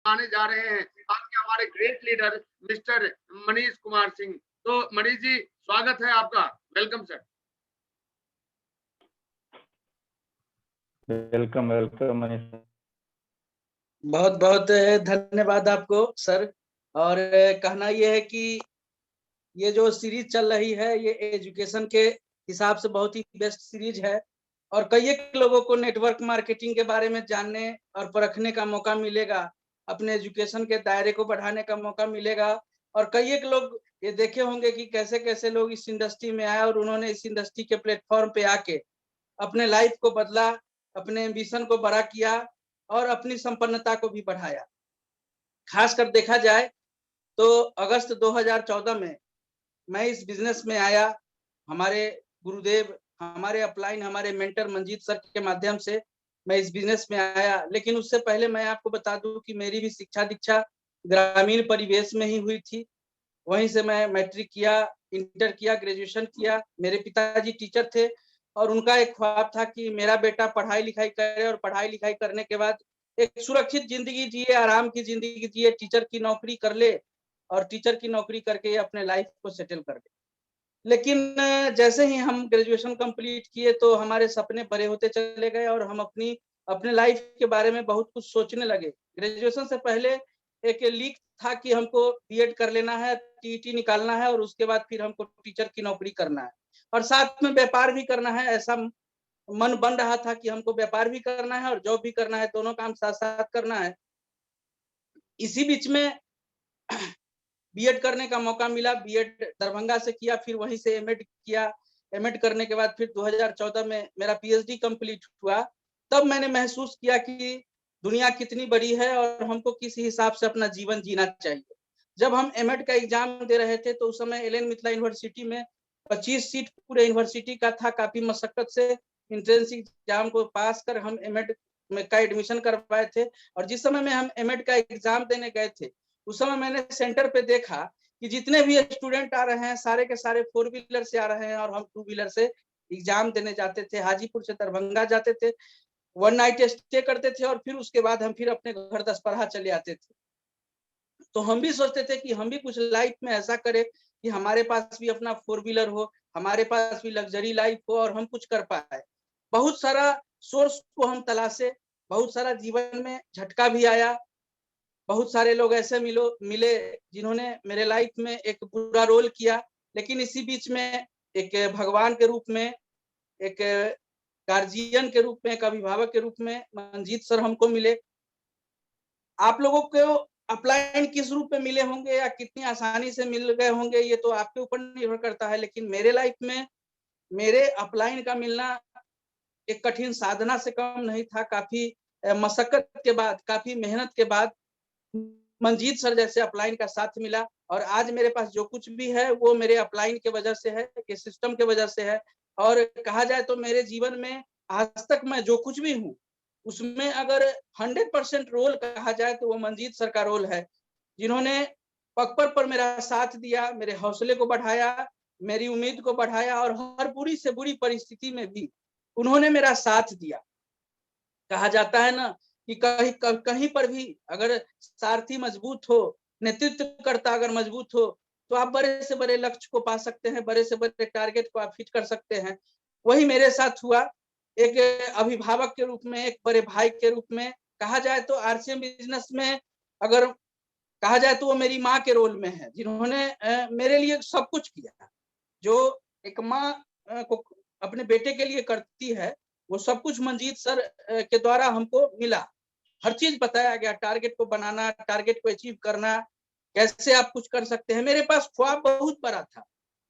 बुलाने जा रहे हैं आपके हमारे great leader mister Manish Kumar Singh. तो मनीष जी, स्वागत है आपका। Welcome sir. Welcome welcome Manish. बहुत बहुत धन्यवाद आपको सर। और कहना यह है कि ये जो सीरीज चल रही है ये एजुकेशन के हिसाब से बहुत ही बेस्ट सीरीज है और कई एक लोगों को नेटवर्क मार्केटिंग के बारे में जानने और परखने का मौका मिलेगा, अपने एजुकेशन के दायरे को बढ़ाने का मौका मिलेगा। और कई एक लोग ये देखे होंगे कि कैसे कैसे लोग इस इंडस्ट्री में आए और उन्होंने इस इंडस्ट्री के प्लेटफॉर्म पे आके अपने लाइफ को बदला, अपने एम्बिशन को बड़ा किया और अपनी संपन्नता को भी बढ़ाया। खासकर देखा जाए तो अगस्त 2014 में मैं इस बिजनेस में आया। हमारे गुरुदेव, हमारे अपलाइन, हमारे मेंटर मंजीत सर के माध्यम से मैं इस बिजनेस में आया। लेकिन उससे पहले मैं आपको बता दूं कि मेरी भी शिक्षा दीक्षा ग्रामीण परिवेश में ही हुई थी। वहीं से मैं मैट्रिक किया, इंटर किया, ग्रेजुएशन किया। मेरे पिताजी टीचर थे और उनका एक ख्वाब था कि मेरा बेटा पढ़ाई लिखाई करे और पढ़ाई लिखाई करने के बाद एक सुरक्षित जिंदगी जिए, आराम की जिंदगी जिए, टीचर की नौकरी कर ले और टीचर की नौकरी करके अपने लाइफ को सेटल कर ले। लेकिन जैसे ही हम ग्रेजुएशन कंप्लीट किए तो हमारे सपने बड़े होते चले गए और हम अपने लाइफ के बारे में बहुत कुछ सोचने लगे। ग्रेजुएशन से पहले एक लीक था कि हमको बीएड कर लेना है, टीईटी निकालना है और उसके बाद फिर हमको टीचर की नौकरी करना है और साथ में व्यापार भी करना है। ऐसा मन बन रहा था कि हमको व्यापार भी करना है और जॉब भी करना है, दोनों काम साथ साथ करना है। इसी बीच में बीएड करने का मौका मिला। बीएड दरभंगा से किया, फिर वहीं से एमएड किया। एमएड करने के बाद फिर 2014 में मेरा पीएचडी कंप्लीट हुआ। तब मैंने महसूस किया कि दुनिया कितनी बड़ी है और हमको किस हिसाब से अपना जीवन जीना चाहिए। जब हम एमएड का एग्जाम दे रहे थे तो उस समय एलएन मिथिला यूनिवर्सिटी में 25 सीट पूरे यूनिवर्सिटी का था। काफी मशक्कत से एंट्रेंस एग्जाम को पास कर हम एमएड में का एडमिशन करवाए थे। और जिस समय में हम एमएड का एग्जाम देने गए थे उस समय मैंने सेंटर पे देखा कि जितने भी स्टूडेंट आ रहे हैं सारे के सारे 4 व्हीलर से आ रहे हैं और हम 2 व्हीलर से एग्जाम देने जाते थे। हाजीपुर से दरभंगा जाते थे, 1 नाइट स्टे करते थे और फिर उसके बाद हम फिर अपने घर 10 चले आते थे। तो हम भी सोचते थे कि हम भी कुछ लाइफ में ऐसा करें कि हमारे पास भी अपना 4 व्हीलर हो, हमारे पास भी लग्जरी लाइफ हो और हम कुछ कर पाए। बहुत सारा सोर्स को हम तलाशे, बहुत सारा जीवन में झटका भी आया। बहुत सारे लोग ऐसे मिले जिन्होंने मेरे लाइफ में एक बुरा रोल किया। लेकिन इसी बीच में एक भगवान के रूप में, एक गार्जियन के रूप में, एक अभिभावक के रूप में मंजीत सर हमको मिले। आप लोगों को अपलाइन किस रूप में मिले होंगे या कितनी आसानी से मिल गए होंगे ये तो आपके ऊपर निर्भर करता है। लेकिन मेरे लाइफ में मेरे अपलाइन का मिलना एक कठिन साधना से कम नहीं था। काफी मशक्कत के बाद, काफी मेहनत के बाद मंजीत सर जैसे अपलाइन का साथ मिला और आज मेरे पास जो कुछ भी है वो मेरे अपलाइन के वजह से है, के सिस्टम के वजह से है। और कहा जाए तो मेरे जीवन में आज तक मैं जो कुछ भी हूँ उसमें अगर 100% रोल कहा जाए तो वो मंजीत सर का रोल है, जिन्होंने पग पर मेरा साथ दिया, मेरे हौसले को बढ़ाया, मेरी उम्मीद को बढ़ाया और हर बुरी से बुरी परिस्थिति में भी उन्होंने मेरा साथ दिया। कहा जाता है ना कि कहीं पर भी अगर सारथी मजबूत हो, नेतृत्व करता अगर मजबूत हो तो आप बड़े से बड़े लक्ष्य को पा सकते हैं, बड़े से बड़े टारगेट को आप हिट कर सकते हैं। वही मेरे साथ हुआ। एक अभिभावक के रूप में, एक बड़े भाई के रूप में, कहा जाए तो आरसीएम बिजनेस में अगर कहा जाए तो वो मेरी माँ के रोल में है, जिन्होंने मेरे लिए सब कुछ किया। जो एक माँ को अपने बेटे के लिए करती है वो सब कुछ मंजीत सर के द्वारा हमको मिला। हर चीज बताया गया, टारगेट को बनाना, टारगेट को अचीव करना, कैसे आप कुछ कर सकते हैं। मेरे पास ख्वाब बहुत बड़ा था।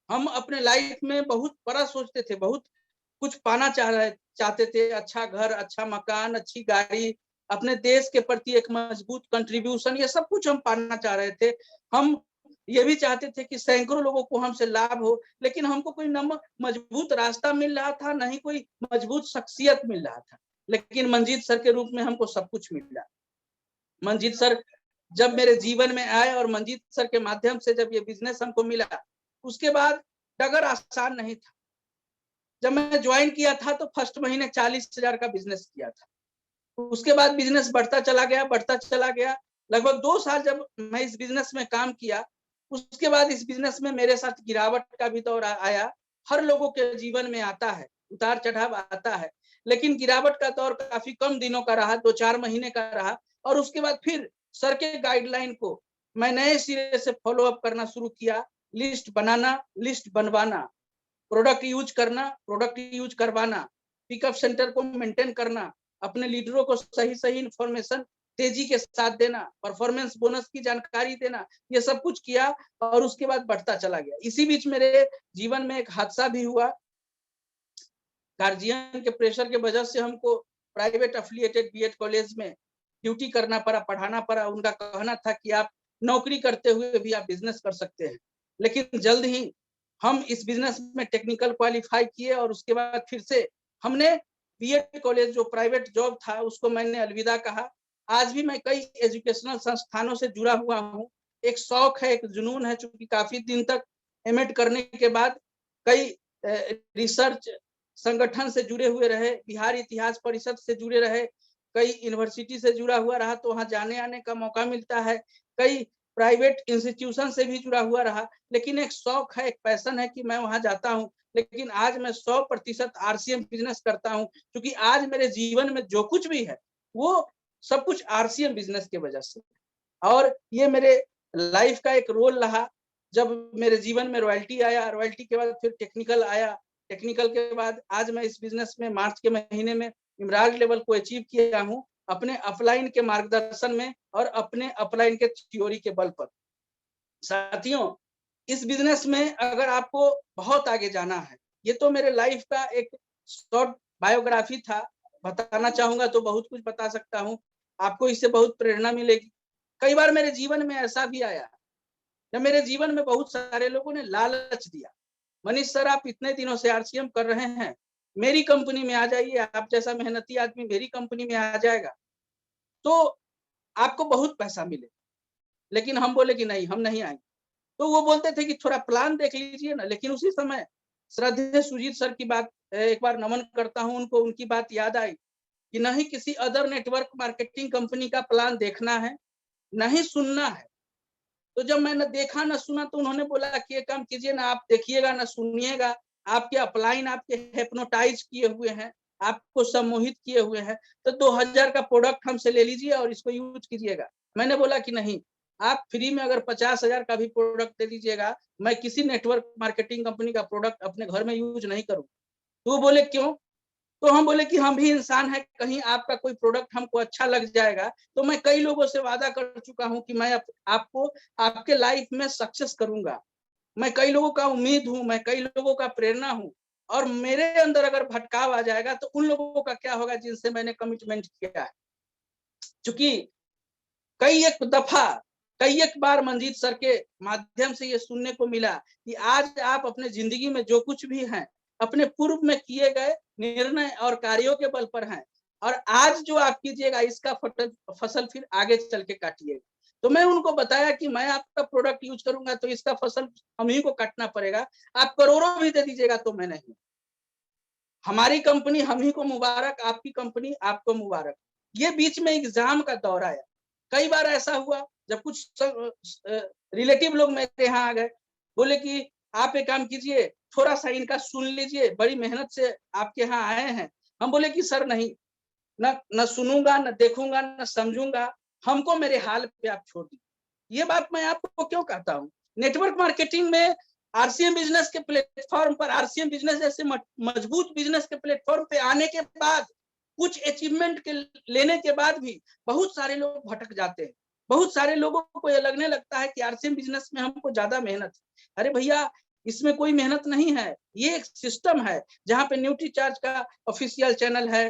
हम अपने लाइफ में बहुत बड़ा सोचते थे, बहुत कुछ पाना चाहते थे। अच्छा घर, अच्छा मकान, अच्छी गाड़ी, अपने देश के प्रति एक मजबूत कंट्रीब्यूशन, ये सब कुछ हम पाना चाह रहे थे। हम ये भी चाहते थे कि सैकड़ों लोगों को हमसे लाभ हो, लेकिन हमको कोई मजबूत रास्ता मिल रहा था, नहीं कोई मजबूत शख्सियत मिल रहा था। लेकिन मंजीत सर के रूप में हमको सब कुछ मिला। मंजीत सर जब मेरे जीवन में आए और मंजीत सर के माध्यम से जब ये बिजनेस हमको मिला, उसके बाद डगर आसान नहीं था। जब मैं ज्वाइन किया था तो फर्स्ट महीने 40,000 का बिजनेस किया था। उसके बाद बिजनेस बढ़ता चला गया, बढ़ता चला गया। लगभग 2 साल जब मैं इस बिजनेस में काम किया, उसके बाद इस बिजनेस में मेरे साथ गिरावट का भी दौर आया। हर लोगों के जीवन में आता है, उतार चढ़ाव आता है, लेकिन गिरावट का दौर काफी कम दिनों का रहा, 2-4 महीने का रहा, और उसके बाद फिर सर के गाइडलाइन को मैं नए सिरे से फॉलो अप करना शुरू किया। लिस्ट बनाना, लिस्ट बनवाना, प्रोडक्ट यूज करना, प्रोडक्ट यूज करवाना, पिकअप सेंटर को मेंटेन करना, अपने लीडरों को सही सही इंफॉर्मेशन तेजी के साथ देना, परफॉर्मेंस बोनस की जानकारी देना, ये सब कुछ किया और उसके बाद बढ़ता चला गया। इसी बीच मेरे जीवन में एक हादसा भी हुआ। गार्जियन के प्रेशर के वजह से हमको प्राइवेट एफिलिएटेड बीएड कॉलेज में ड्यूटी करना पड़ा, पढ़ाना पड़ा। उनका कहना था कि आप नौकरी करते हुए भी आप बिजनेस कर सकते हैं। लेकिन जल्द ही हम इस बिजनेस में टेक्निकल क्वालिफाई किए और उसके बाद फिर से हमने बीएड कॉलेज जो प्राइवेट जॉब था उसको मैंने अलविदा कहा। आज भी मैं कई एजुकेशनल संस्थानों से जुड़ा हुआ हूँ। एक शौक है, एक जुनून है, चूंकि काफी दिन तक एमएड करने के बाद कई रिसर्च संगठन से जुड़े हुए रहे, बिहार इतिहास परिषद से जुड़े रहे, कई यूनिवर्सिटी से जुड़ा हुआ रहा तो वहां जाने आने का मौका मिलता है, कई प्राइवेट इंस्टीट्यूशन से भी जुड़ा हुआ रहा। लेकिन एक शौक है, एक पैशन है कि मैं वहां जाता हूँ। लेकिन आज मैं 100% आरसीएम बिजनेस करता हूँ, क्योंकि आज मेरे जीवन में जो कुछ भी है वो सब कुछ आरसीएम बिजनेस की वजह से। और ये मेरे लाइफ का एक रोल रहा। जब मेरे जीवन में रॉयल्टी आया, रॉयल्टी के बाद फिर टेक्निकल आया, टेक्निकल के बाद आज मैं इस बिजनेस में मार्च के महीने में इमराज लेवल को अचीव किया हूँ, अपने अपलाइन के मार्गदर्शन में और अपने अपलाइन के थ्योरी के बल पर। साथियों, इस बिजनेस में अगर आपको बहुत आगे जाना है, ये तो मेरे लाइफ का एक शॉर्ट बायोग्राफी था, बताना चाहूंगा तो बहुत कुछ बता सकता हूँ, आपको इससे बहुत प्रेरणा मिलेगी। कई बार मेरे जीवन में ऐसा भी आया जब मेरे जीवन में बहुत सारे लोगों ने लालच दिया, मनीष सर आप इतने दिनों से आरसीएम कर रहे हैं, मेरी कंपनी में आ जाइए, आप जैसा मेहनती आदमी मेरी कंपनी में आ जाएगा तो आपको बहुत पैसा मिले। लेकिन हम बोले कि नहीं, हम नहीं आएंगे। तो वो बोलते थे कि थोड़ा प्लान देख लीजिए ना। लेकिन उसी समय श्रद्धेय सुजीत सर की बात एक बार नमन करता हूं उनको, उनकी बात याद आई कि नहीं किसी अदर नेटवर्क मार्केटिंग कंपनी का प्लान देखना है, नहीं सुनना है। तो जब मैंने देखा ना सुना तो उन्होंने बोला कि ये काम कीजिए ना, आप देखिएगा ना सुनिएगा, आपके अपलाइन आपके हिप्नोटाइज किए हुए हैं, आपको सम्मोहित किए हुए हैं, तो 2000 का प्रोडक्ट हमसे ले लीजिए और इसको यूज कीजिएगा। मैंने बोला कि नहीं, आप फ्री में अगर 50,000 का भी प्रोडक्ट दे दीजिएगा, मैं किसी नेटवर्क मार्केटिंग कंपनी का प्रोडक्ट अपने घर में यूज नहीं करूँ। तो वो बोले क्यों? तो हम बोले कि हम भी इंसान हैं, कहीं आपका कोई प्रोडक्ट हमको अच्छा लग जाएगा। तो मैं कई लोगों से वादा कर चुका हूं कि मैं आपको आपके लाइफ में सक्सेस करूंगा। मैं कई लोगों का उम्मीद हूं, मैं कई लोगों का प्रेरणा हूं, और मेरे अंदर अगर भटकाव आ जाएगा तो उन लोगों का क्या होगा जिनसे मैंने कमिटमेंट किया है। चूंकि कई एक बार मंजीत सर के माध्यम से ये सुनने को मिला कि आज आप अपने जिंदगी में जो कुछ भी हैं अपने पूर्व में किए गए निर्णय और कार्यों के बल पर हैं, और आज जो आप कीजिएगा इसका फसल फिर आगे चल के काटिएगा। तो मैं उनको बताया कि मैं आपका प्रोडक्ट यूज करूंगा तो इसका फसल हम ही को काटना पड़ेगा, आप करोड़ों भी दे दीजिएगा तो मैं नहीं। हमारी कंपनी हम ही को मुबारक, आपकी कंपनी आपको मुबारक। ये बीच में एग्जाम का दौर आया। कई बार ऐसा हुआ जब कुछ रिलेटिव लोग मेरे यहाँ आ गए, बोले कि आप एक काम कीजिए, थोड़ा सा इनका सुन लीजिए, बड़ी मेहनत से आपके यहाँ आए हैं। हम बोले कि सर नहीं, न सुनूंगा, न देखूंगा, न समझूंगा, हमको मेरे हाल पे आप छोड़ दीजिए। ये बात मैं आपको क्यों कहता हूँ, नेटवर्क मार्केटिंग में आरसीएम बिजनेस के प्लेटफॉर्म पर, आरसीएम बिजनेस जैसे मजबूत बिजनेस के प्लेटफॉर्म पे आने के बाद, कुछ अचीवमेंट के लेने के बाद भी बहुत सारे लोग भटक जाते हैं। बहुत सारे लोगों को ये लगने लगता है कि आरसीएम बिजनेस में हमको ज्यादा मेहनत है। अरे भैया, इसमें कोई मेहनत नहीं है, ये एक सिस्टम है जहाँ पे न्यूट्री चार्ज का ऑफिशियल चैनल है,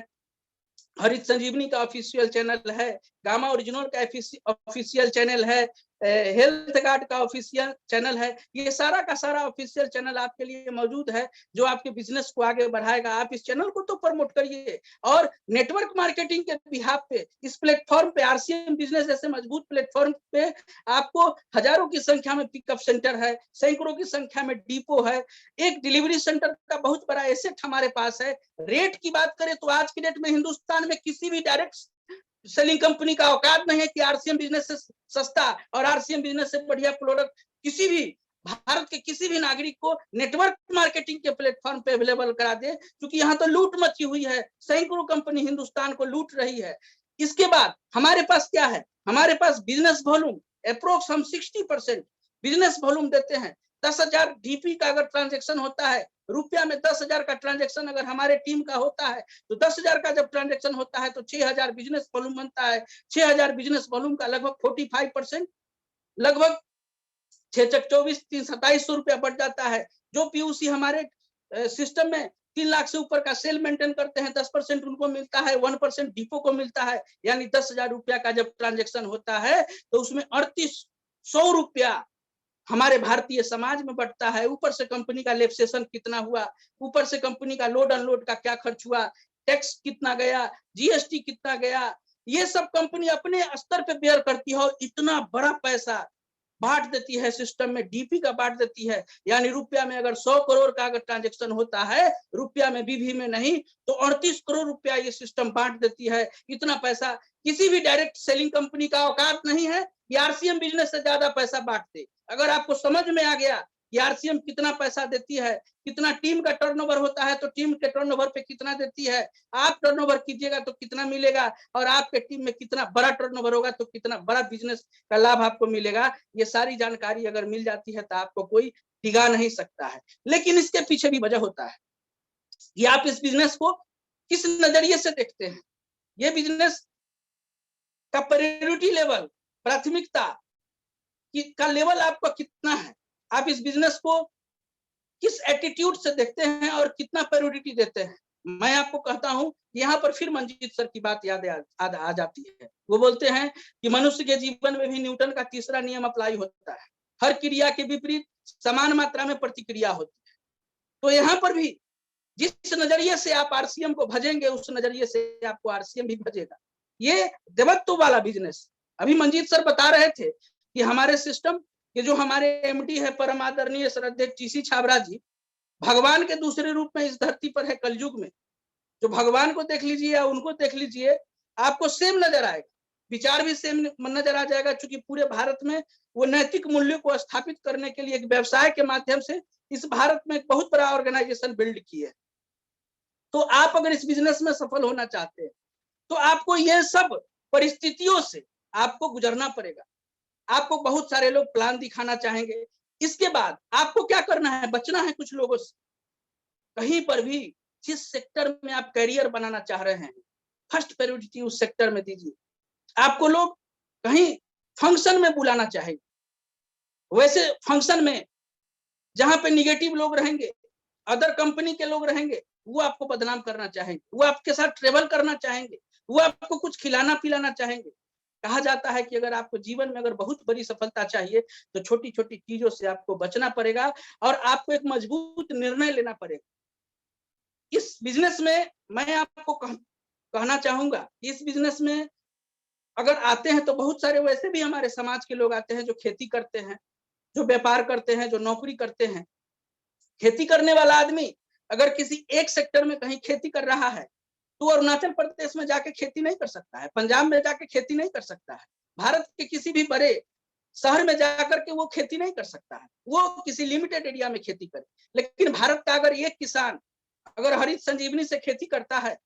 हरित संजीवनी का ऑफिशियल चैनल है, गामा ओरिजिनल का ऑफिशियल चैनल है, हेल्थ गार्ड का ऑफिशियल चैनल है। ये सारा का सारा ऑफिशियल चैनल आपके लिए मौजूद है जो आपके बिजनेस को आगे बढ़ाएगा। आप इस चैनल को तो प्रमोट करिए, और नेटवर्क मार्केटिंग के बिहाफ पे इस प्लेटफॉर्म पे, आरसीएम बिजनेस जैसे मजबूत प्लेटफॉर्म पे आपको हजारों की संख्या में पिकअप सेंटर है, सैकड़ों की संख्या में डिपो है, एक डिलीवरी सेंटर का बहुत बड़ा एसेट हमारे पास है। रेट की बात करें तो आज की डेट में हिंदुस्तान में किसी भी डायरेक्ट सेलिंग कंपनी का औकात नहीं है कि आरसीएम बिजनेस से सस्ता और आरसीएम बिजनेस से बढ़िया प्रोडक्ट किसी भी भारत के किसी भी नागरिक को नेटवर्क मार्केटिंग के प्लेटफॉर्म पे अवेलेबल करा दे, क्योंकि यहाँ तो लूट मची हुई है, सैकड़ों कंपनी हिंदुस्तान को लूट रही है। इसके बाद हमारे पास क्या है, हमारे पास बिजनेस वॉल्यूम अप्रोक्स हम 60% बिजनेस वॉल्यूम देते हैं। 10,000 डीपी का अगर ट्रांजेक्शन होता है, रुपया में 10,000 का ट्रांजेक्शन अगर हमारे टीम का होता है, तो 10,000 का जब ट्रांजेक्शन होता है तो 6,000 बिजनेस वॉल्यूम बनता है। 6,000 बिजनेस वॉल्यूम का लगभग 45%, लगभग 6-24 3,2700 रुपया बढ़ जाता है। जो पीयूसी हमारे सिस्टम में 3 लाख से ऊपर का सेल मेंटेन करते हैं, 10% उनको मिलता है, 1% डिपो को मिलता है। यानी 10,000 रुपया का जब ट्रांजेक्शन होता है तो उसमें 3,800 रुपया हमारे भारतीय समाज में बढ़ता है। ऊपर से कंपनी का लेप्सेशन कितना हुआ, ऊपर से कंपनी का लोड अनलोड का क्या खर्च हुआ, टैक्स कितना गया, जीएसटी कितना गया, ये सब कंपनी अपने स्तर पे बेयर करती है और इतना बड़ा पैसा बांट देती है सिस्टम में, डीपी का बांट देती है। यानी रुपया में अगर 100 करोड़ का अगर ट्रांजेक्शन होता है, रुपया में बीबी में नहीं, तो 38 करोड़ रुपया ये सिस्टम बांट देती है। इतना पैसा किसी भी डायरेक्ट सेलिंग कंपनी का औकात नहीं है कि आरसीएम बिजनेस से ज्यादा पैसा बांटते। अगर आपको समझ में आ गया कि आरसीएम कितना पैसा देती है, कितना टीम का टर्नओवर होता है, तो टीम के टर्नओवर पे कितना देती है, आप टर्नओवर कीजिएगा तो कितना मिलेगा, और आपके टीम में कितना बड़ा टर्नओवर होगा तो कितना बड़ा बिजनेस का लाभ आपको मिलेगा। ये सारी जानकारी अगर मिल जाती है तो आपको कोई टिका नहीं सकता है। लेकिन इसके पीछे भी वजह होता है कि आप इस बिजनेस को किस नजरिए से देखते हैं। ये बिजनेस का प्रायोरिटी लेवल, प्राथमिकता का लेवल आपका कितना है, आप इस बिजनेस को किस एटीट्यूड से देखते हैं और कितना प्रायोरिटी देते हैं। मैं आपको कहता हूं, यहाँ पर फिर मंजीत सर की बात याद आ जाती है। वो बोलते हैं कि मनुष्य के जीवन में भी न्यूटन का तीसरा नियम अप्लाई होता है, हर क्रिया के विपरीत समान मात्रा में प्रतिक्रिया होती है। तो यहाँ पर भी जिस नजरिए से आप आरसीएम को भजेंगे, उस नजरिए से आपको आरसीएम भी भजेगा। ये देवत्व वाला बिजनेस, अभी मंजीत सर बता रहे थे कि हमारे सिस्टम के जो हमारे एमडी है परम आदरणीय श्रद्धेय टीसी छाबड़ा जी, भगवान के दूसरे रूप में इस धरती पर है कलयुग में। जो भगवान को देख लीजिए या उनको देख लीजिए, आपको सेम नजर आएगा, विचार भी सेम नजर आ जाएगा। क्योंकि पूरे भारत में वो नैतिक मूल्यों को स्थापित करने के लिए एक व्यवसाय के माध्यम से इस भारत में एक बहुत बड़ा ऑर्गेनाइजेशन बिल्ड की है। तो आप अगर इस बिजनेस में सफल होना चाहते हैं तो आपको ये सब परिस्थितियों से आपको गुजरना पड़ेगा। आपको बहुत सारे लोग प्लान दिखाना चाहेंगे, इसके बाद आपको क्या करना है, बचना है कुछ लोगों से। कहीं पर भी जिस सेक्टर में आप करियर बनाना चाह रहे हैं, फर्स्ट प्रायोरिटी उस सेक्टर में दीजिए। आपको लोग कहीं फंक्शन में बुलाना चाहेंगे, वैसे फंक्शन में जहां पे निगेटिव लोग रहेंगे, अदर कंपनी के लोग रहेंगे, वो आपको बदनाम करना चाहेंगे, वो आपके साथ ट्रेवल करना चाहेंगे, वो आपको कुछ खिलाना पिलाना चाहेंगे। कहा जाता है कि अगर आपको जीवन में अगर बहुत बड़ी सफलता चाहिए तो छोटी छोटी चीजों से आपको बचना पड़ेगा और आपको एक मजबूत निर्णय लेना पड़ेगा। इस बिजनेस में मैं आपको कहना चाहूंगा, इस बिजनेस में अगर आते हैं तो बहुत सारे वैसे भी हमारे समाज के लोग आते हैं जो खेती करते हैं, जो व्यापार करते हैं, जो नौकरी करते हैं। खेती करने वाला आदमी अगर किसी एक सेक्टर में कहीं खेती कर रहा है तो अरुणाचल प्रदेश में जाके खेती नहीं कर सकता है, पंजाब में जाके खेती नहीं कर सकता है, भारत के किसी भी बड़े शहर में जाकर के वो खेती नहीं कर सकता है, वो किसी लिमिटेड एरिया में खेती करे। लेकिन भारत का अगर एक किसान अगर हरित संजीवनी से खेती करता है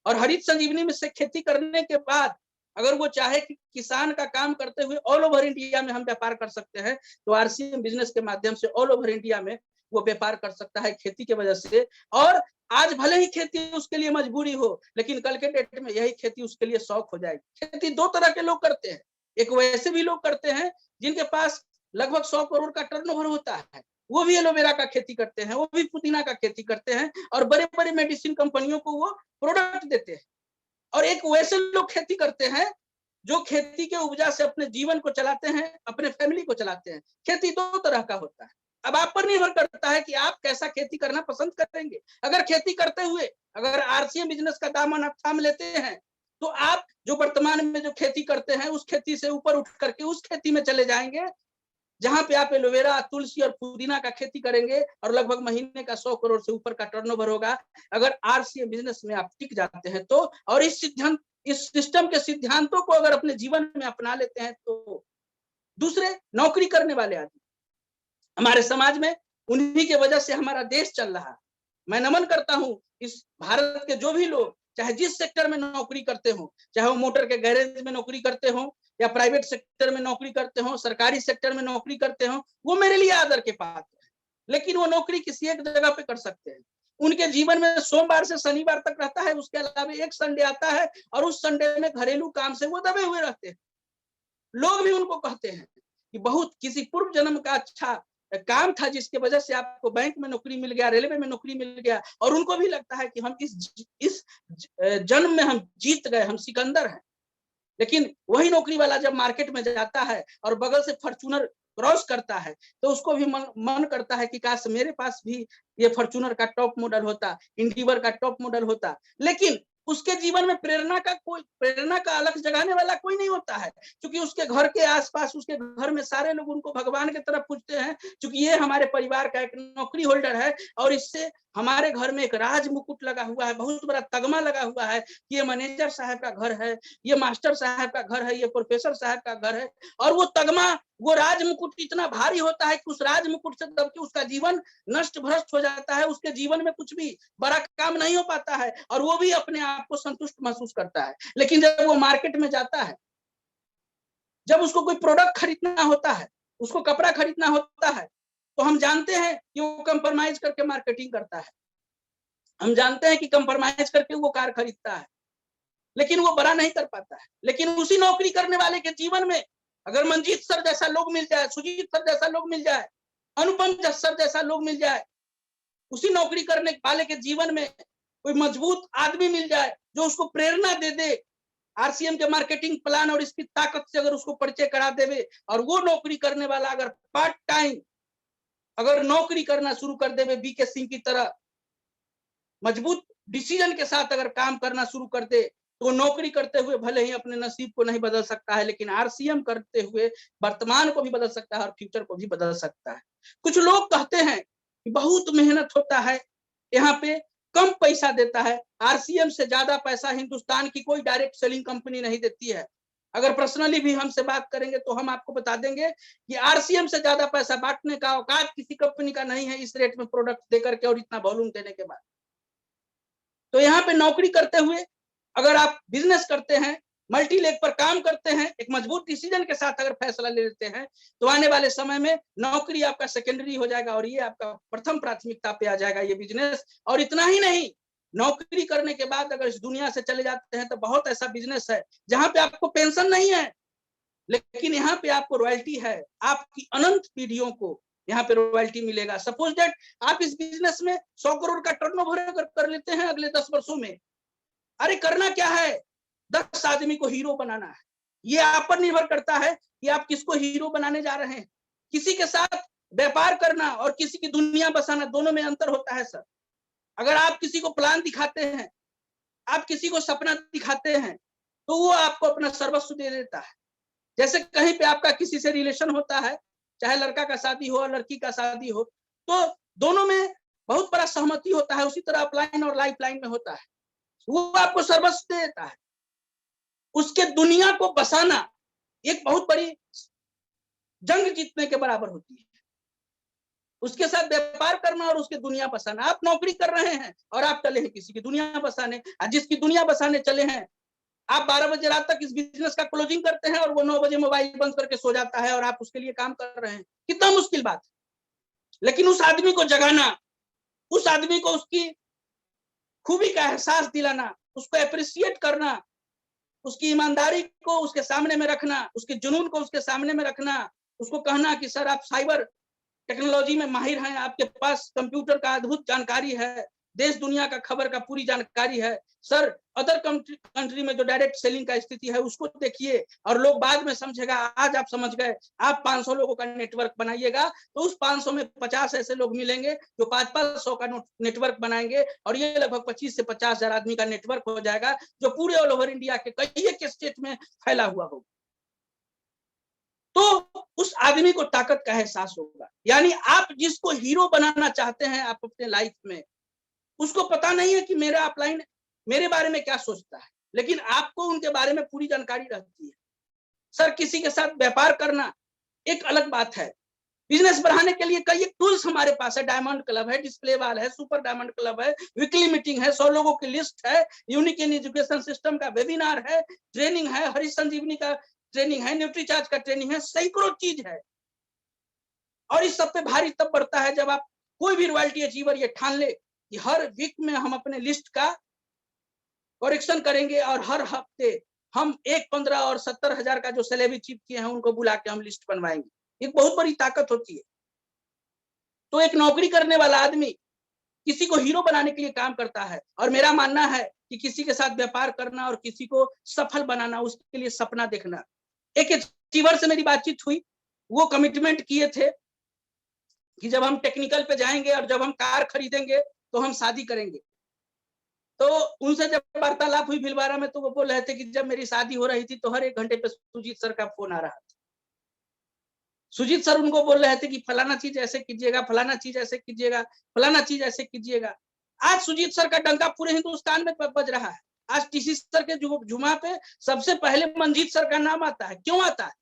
और हरित संजीवनी में से खेती करने के बाद अगर वो चाहे कि किसान का काम करते हुए ऑल ओवर इंडिया में हम व्यापार कर सकते हैं, तो आरसीएम बिजनेस के माध्यम से ऑल ओवर इंडिया में वो व्यापार कर सकता है खेती की वजह से। और आज भले ही खेती उसके लिए मजबूरी हो, लेकिन कल के डेट में यही खेती उसके लिए शौक हो जाएगी। खेती दो तरह के लोग करते हैं, एक वैसे भी लोग करते हैं जिनके पास लगभग 100 करोड़ का टर्नओवर होता है, वो भी एलोवेरा का खेती करते हैं, वो भी पुदीना का खेती करते हैं और बड़े बड़े मेडिसिन कंपनियों को वो प्रोडक्ट देते हैं। और एक वैसे लोग खेती करते हैं जो खेती के उपजा से अपने जीवन को चलाते हैं, अपने फैमिली को चलाते हैं। खेती दो तरह का होता है। अब आप पर निर्भर करता है कि आप कैसा खेती करना पसंद करेंगे। अगर खेती करते हुए अगर आरसीएम बिजनेस का दामन आप थाम लेते हैं तो आप जो वर्तमान में जो खेती करते हैं उस खेती से ऊपर उठ करके उस खेती में चले जाएंगे जहां पे आप एलोवेरा, तुलसी और पुदीना का खेती करेंगे और लगभग महीने का 100 करोड़ से ऊपर का टर्नओवर होगा। अगर आरसीएम बिजनेस में आप टिक जाते हैं तो, और इस सिद्धांत इस सिस्टम के सिद्धांतों को अगर अपने जीवन में अपना लेते हैं तो दूसरे नौकरी करने वाले आदमी हमारे समाज में, उन्हीं की वजह से हमारा देश चल रहा है। मैं नमन करता हूं इस भारत के जो भी लोग चाहे जिस सेक्टर में नौकरी करते हो, चाहे वो मोटर के गैरेज में नौकरी करते हो या प्राइवेट सेक्टर में नौकरी करते हो, सरकारी सेक्टर में नौकरी करते हो, वो मेरे लिए आदर के पात्र है। लेकिन वो नौकरी किसी एक जगह पे कर सकते हैं। उनके जीवन में सोमवार से शनिवार तक रहता है, उसके अलावा एक संडे आता है और उस संडे में घरेलू काम से वो दबे हुए रहते हैं। लोग भी उनको कहते हैं कि बहुत किसी पूर्व जन्म का अच्छा काम था जिसके वजह से आपको बैंक में नौकरी मिल गया, रेलवे में नौकरी मिल गया, और उनको भी लगता है कि हम इस जन्म में हम जीत गए, हम सिकंदर हैं। लेकिन वही नौकरी वाला जब मार्केट में जाता है और बगल से फॉर्च्यूनर क्रॉस करता है तो उसको भी मन करता है कि काश मेरे पास भी ये फॉर्च्यूनर का टॉप मॉडल होता, इंडिवर का टॉप मॉडल होता। लेकिन उसके जीवन में प्रेरणा का अलग जगाने वाला कोई नहीं होता है, क्योंकि उसके घर के आसपास, उसके घर में सारे लोग उनको भगवान की तरफ पूजते हैं, क्योंकि ये हमारे परिवार का एक नौकरी होल्डर है और इससे हमारे घर में एक राज मुकुट लगा हुआ है, बहुत बड़ा तगमा लगा हुआ है कि ये मैनेजर साहब का घर है, ये मास्टर साहब का घर है, ये प्रोफेसर साहब का घर है। और वो तगमा, वो राज मुकुट इतना भारी होता है कि उस राज मुकुट से दब के उसका जीवन नष्ट भ्रष्ट हो जाता है, उसके जीवन में कुछ भी बड़ा काम नहीं हो पाता है और वो भी अपने आप को संतुष्ट महसूस करता है। लेकिन जब वो मार्केट में जाता है, जब उसको कोई प्रोडक्ट खरीदना होता है, उसको कपड़ा खरीदना होता है, तो हम जानते हैं कि वो कंप्रोमाइज करके मार्केटिंग करता है, हम जानते हैं कि कंप्रोमाइज करके वो कार खरीदता है, लेकिन वो बड़ा नहीं कर पाता है। लेकिन उसी नौकरी करने वाले के जीवन में अगर मंजीत सर जैसा लोग मिल जाए, सुजीत सर जैसा लोग मिल जाए, अनुपम सर जैसा लोग मिल जाए, उसी नौकरी करने वाले के जीवन में कोई मजबूत आदमी मिल जाए जो उसको प्रेरणा दे दे, आरसीएम के मार्केटिंग प्लान और इसकी ताकत से अगर उसको परिचय करा देवे, और वो नौकरी करने वाला अगर पार्ट टाइम अगर नौकरी करना शुरू कर देवे, बीके सिंह की तरह मजबूत डिसीजन के साथ अगर काम करना शुरू कर दे, तो नौकरी करते हुए भले ही अपने नसीब को नहीं बदल सकता है, लेकिन आरसीएम करते हुए वर्तमान को भी बदल सकता है और फ्यूचर को भी बदल सकता है। कुछ लोग कहते हैं कि बहुत मेहनत होता है, यहाँ पे कम पैसा देता है। आरसीएम से ज्यादा पैसा हिंदुस्तान की कोई डायरेक्ट सेलिंग कंपनी नहीं देती है। अगर पर्सनली भी हमसे बात करेंगे तो हम आपको बता देंगे कि आरसीएम से ज्यादा पैसा बांटने का औकात किसी कंपनी का नहीं है, इस रेट में प्रोडक्ट देकर के और इतना वॉल्यूम देने के बाद। तो यहाँ पे नौकरी करते हुए अगर आप बिजनेस करते हैं, मल्टी लेग पर काम करते हैं, एक मजबूत डिसीजन के साथ अगर फैसला ले लेते हैं, तो आने वाले समय में नौकरी आपका सेकेंडरी हो जाएगा और ये आपका प्रथम प्राथमिकता पे आ जाएगा ये बिजनेस। और इतना ही नहीं, नौकरी करने के बाद अगर इस दुनिया से चले जाते हैं तो बहुत ऐसा बिजनेस है जहां पे आपको पेंशन नहीं है, लेकिन यहाँ पे आपको रॉयल्टी है, आपकी अनंत पीढ़ियों को यहाँ पे रॉयल्टी मिलेगा। सपोज दैट आप इस बिजनेस में 100 करोड़ का टर्नओवर अगर कर लेते हैं अगले 10 वर्षों में, अरे करना क्या है, 10 आदमी को हीरो बनाना है। ये आप पर निर्भर करता है कि आप किसको हीरो बनाने जा रहे हैं। किसी के साथ व्यापार करना और किसी की दुनिया बसाना, दोनों में अंतर होता है सर। अगर आप किसी को प्लान दिखाते हैं, आप किसी को सपना दिखाते हैं, तो वो आपको अपना सर्वस्व दे देता है। जैसे कहीं पे आपका किसी से रिलेशन होता है, चाहे लड़का का शादी हो लड़की का शादी हो, तो दोनों में बहुत बड़ा सहमति होता है। उसी तरह अपलाइन और लाइफ लाइन में होता है, वो आपको सर्वस्व दे देता है। उसके दुनिया को बसाना एक बहुत बड़ी जंग जीतने के बराबर होती है। उसके साथ व्यापार करना और उसकी दुनिया बसाना। आप नौकरी कर रहे हैं और आप चले हैं किसी की दुनिया बसाने, जिसकी दुनिया बसाने चले हैं, आप 12 बजे रात तक इस बिजनेस का क्लोजिंग करते हैं और वो 9 बजे मोबाइल बंद करके सो जाता है और आप उसके लिए काम कर रहे हैं। कितना मुश्किल बात है। लेकिन उस आदमी को जगाना, उस आदमी को उसकी खूबी का एहसास दिलाना, उसको एप्रिशिएट करना, उसकी ईमानदारी को उसके सामने में रखना, उसके जुनून को उसके सामने में रखना, उसको कहना कि सर आप साइबर टेक्नोलॉजी में माहिर हैं, आपके पास कंप्यूटर का अद्भुत जानकारी है, देश दुनिया का खबर का पूरी जानकारी है, सर अदर कंट्री में जो डायरेक्ट सेलिंग का स्थिति है उसको देखिए और लोग बाद में समझेगा। आज आप समझ गए, आप 500 लोगों का नेटवर्क बनाइएगा तो उस 500 में 50 ऐसे लोग मिलेंगे जो 500 का नेटवर्क बनाएंगे और ये लगभग 25 से 50 हजार आदमी का नेटवर्क हो जाएगा जो पूरे ऑल ओवर इंडिया के कई एक स्टेट में फैला हुआ होगा। तो उस आदमी को ताकत का एहसास होगा। यानी आप जिसको हीरो बनाना चाहते हैं आप अपने लाइफ में, उसको पता नहीं है कि मेरा अपलाइन मेरे बारे में क्या सोचता है, लेकिन आपको उनके बारे में पूरी जानकारी रहती है। सर, किसी के साथ व्यापार करना एक अलग बात है, बिजनेस बढ़ाने के लिए कई टूल्स हमारे पास है। डायमंड क्लब है, डिस्प्ले वाल है, सुपर डायमंड क्लब है, वीकली मीटिंग है, 100 लोगों की लिस्ट है, यूनिक इन एजुकेशन सिस्टम का वेबिनार है, ट्रेनिंग है, हरि संजीवनी का ट्रेनिंग है, न्यूट्रीचार्ज का ट्रेनिंग है, सैकड़ों चीज है। और इस सब पे भारी तब बढ़ता है जब आप कोई भी रॉयल्टी अचीवर ये ठान ले कि हर वीक में हम अपने लिस्ट का करेक्शन करेंगे और हर हफ्ते हम 1, 15 और 70,000 का जो सैलरी चीफ किए हैं उनको बुला के हम लिस्ट बनवाएंगे। एक बहुत बड़ी ताकत होती है। तो एक नौकरी करने वाला आदमी किसी को हीरो बनाने के लिए काम करता है, और मेरा मानना है कि किसी के साथ व्यापार करना और किसी को सफल बनाना, उसके लिए सपना देखना। एक अचीवर से मेरी बातचीत हुई, वो कमिटमेंट किए थे कि जब हम टेक्निकल पे जाएंगे और जब हम कार खरीदेंगे तो हम शादी करेंगे। तो उनसे जब वार्तालाप हुई भीलवाड़ा में, तो वो बोल रहे थे कि जब मेरी शादी हो रही थी तो हर 1 घंटे पे सुजीत सर का फोन आ रहा था। सुजीत सर उनको बोल रहे थे कि फलाना चीज ऐसे कीजिएगा, फलाना चीज ऐसे कीजिएगा, फलाना चीज ऐसे कीजिएगा। आज सुजीत सर का डंका पूरे हिंदुस्तान में बज रहा है। आज टीसी सर के जुमा पे सबसे पहले मंजीत सर का नाम आता है। क्यों आता है?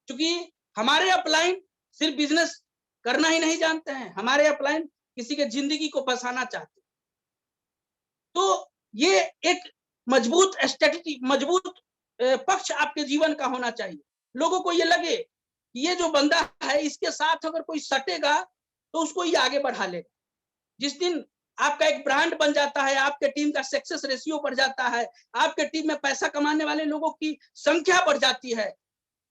क्योंकि हमारे अपलाइन सिर्फ बिजनेस करना ही नहीं जानते हैं, हमारे अपलाइन किसी के जिंदगी को बसाना चाहते हैं। तो ये एक मजबूत स्ट्रेटजी, मजबूत पक्ष आपके जीवन का होना चाहिए। लोगों को ये लगे कि ये जो बंदा है इसके साथ अगर कोई सटेगा तो उसको ये आगे बढ़ा लेगा। जिस दिन आपका एक ब्रांड बन जाता है, आपके टीम का सक्सेस रेशियो बढ़ जाता है, आपके टीम में पैसा कमाने वाले लोगों की संख्या बढ़ जाती है,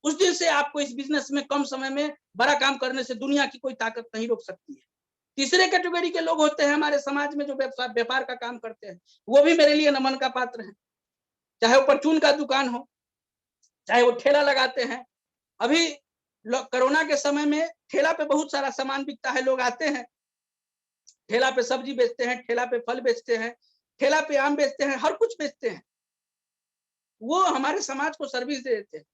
उस दिन से आपको इस बिजनेस में कम समय में बड़ा काम करने से दुनिया की कोई ताकत नहीं रोक सकती है। तीसरे कैटेगरी के लोग होते हैं हमारे समाज में जो व्यापार का काम करते हैं, वो भी मेरे लिए नमन का पात्र है। चाहे वो परचून का दुकान हो, चाहे वो ठेला लगाते हैं। अभी कोरोना के समय में ठेला पे बहुत सारा सामान बिकता है, लोग आते हैं, ठेला पे सब्जी बेचते हैं, ठेला पे फल बेचते हैं, ठेला पे आम बेचते हैं, हर कुछ बेचते हैं। वो हमारे समाज को सर्विस दे देते हैं।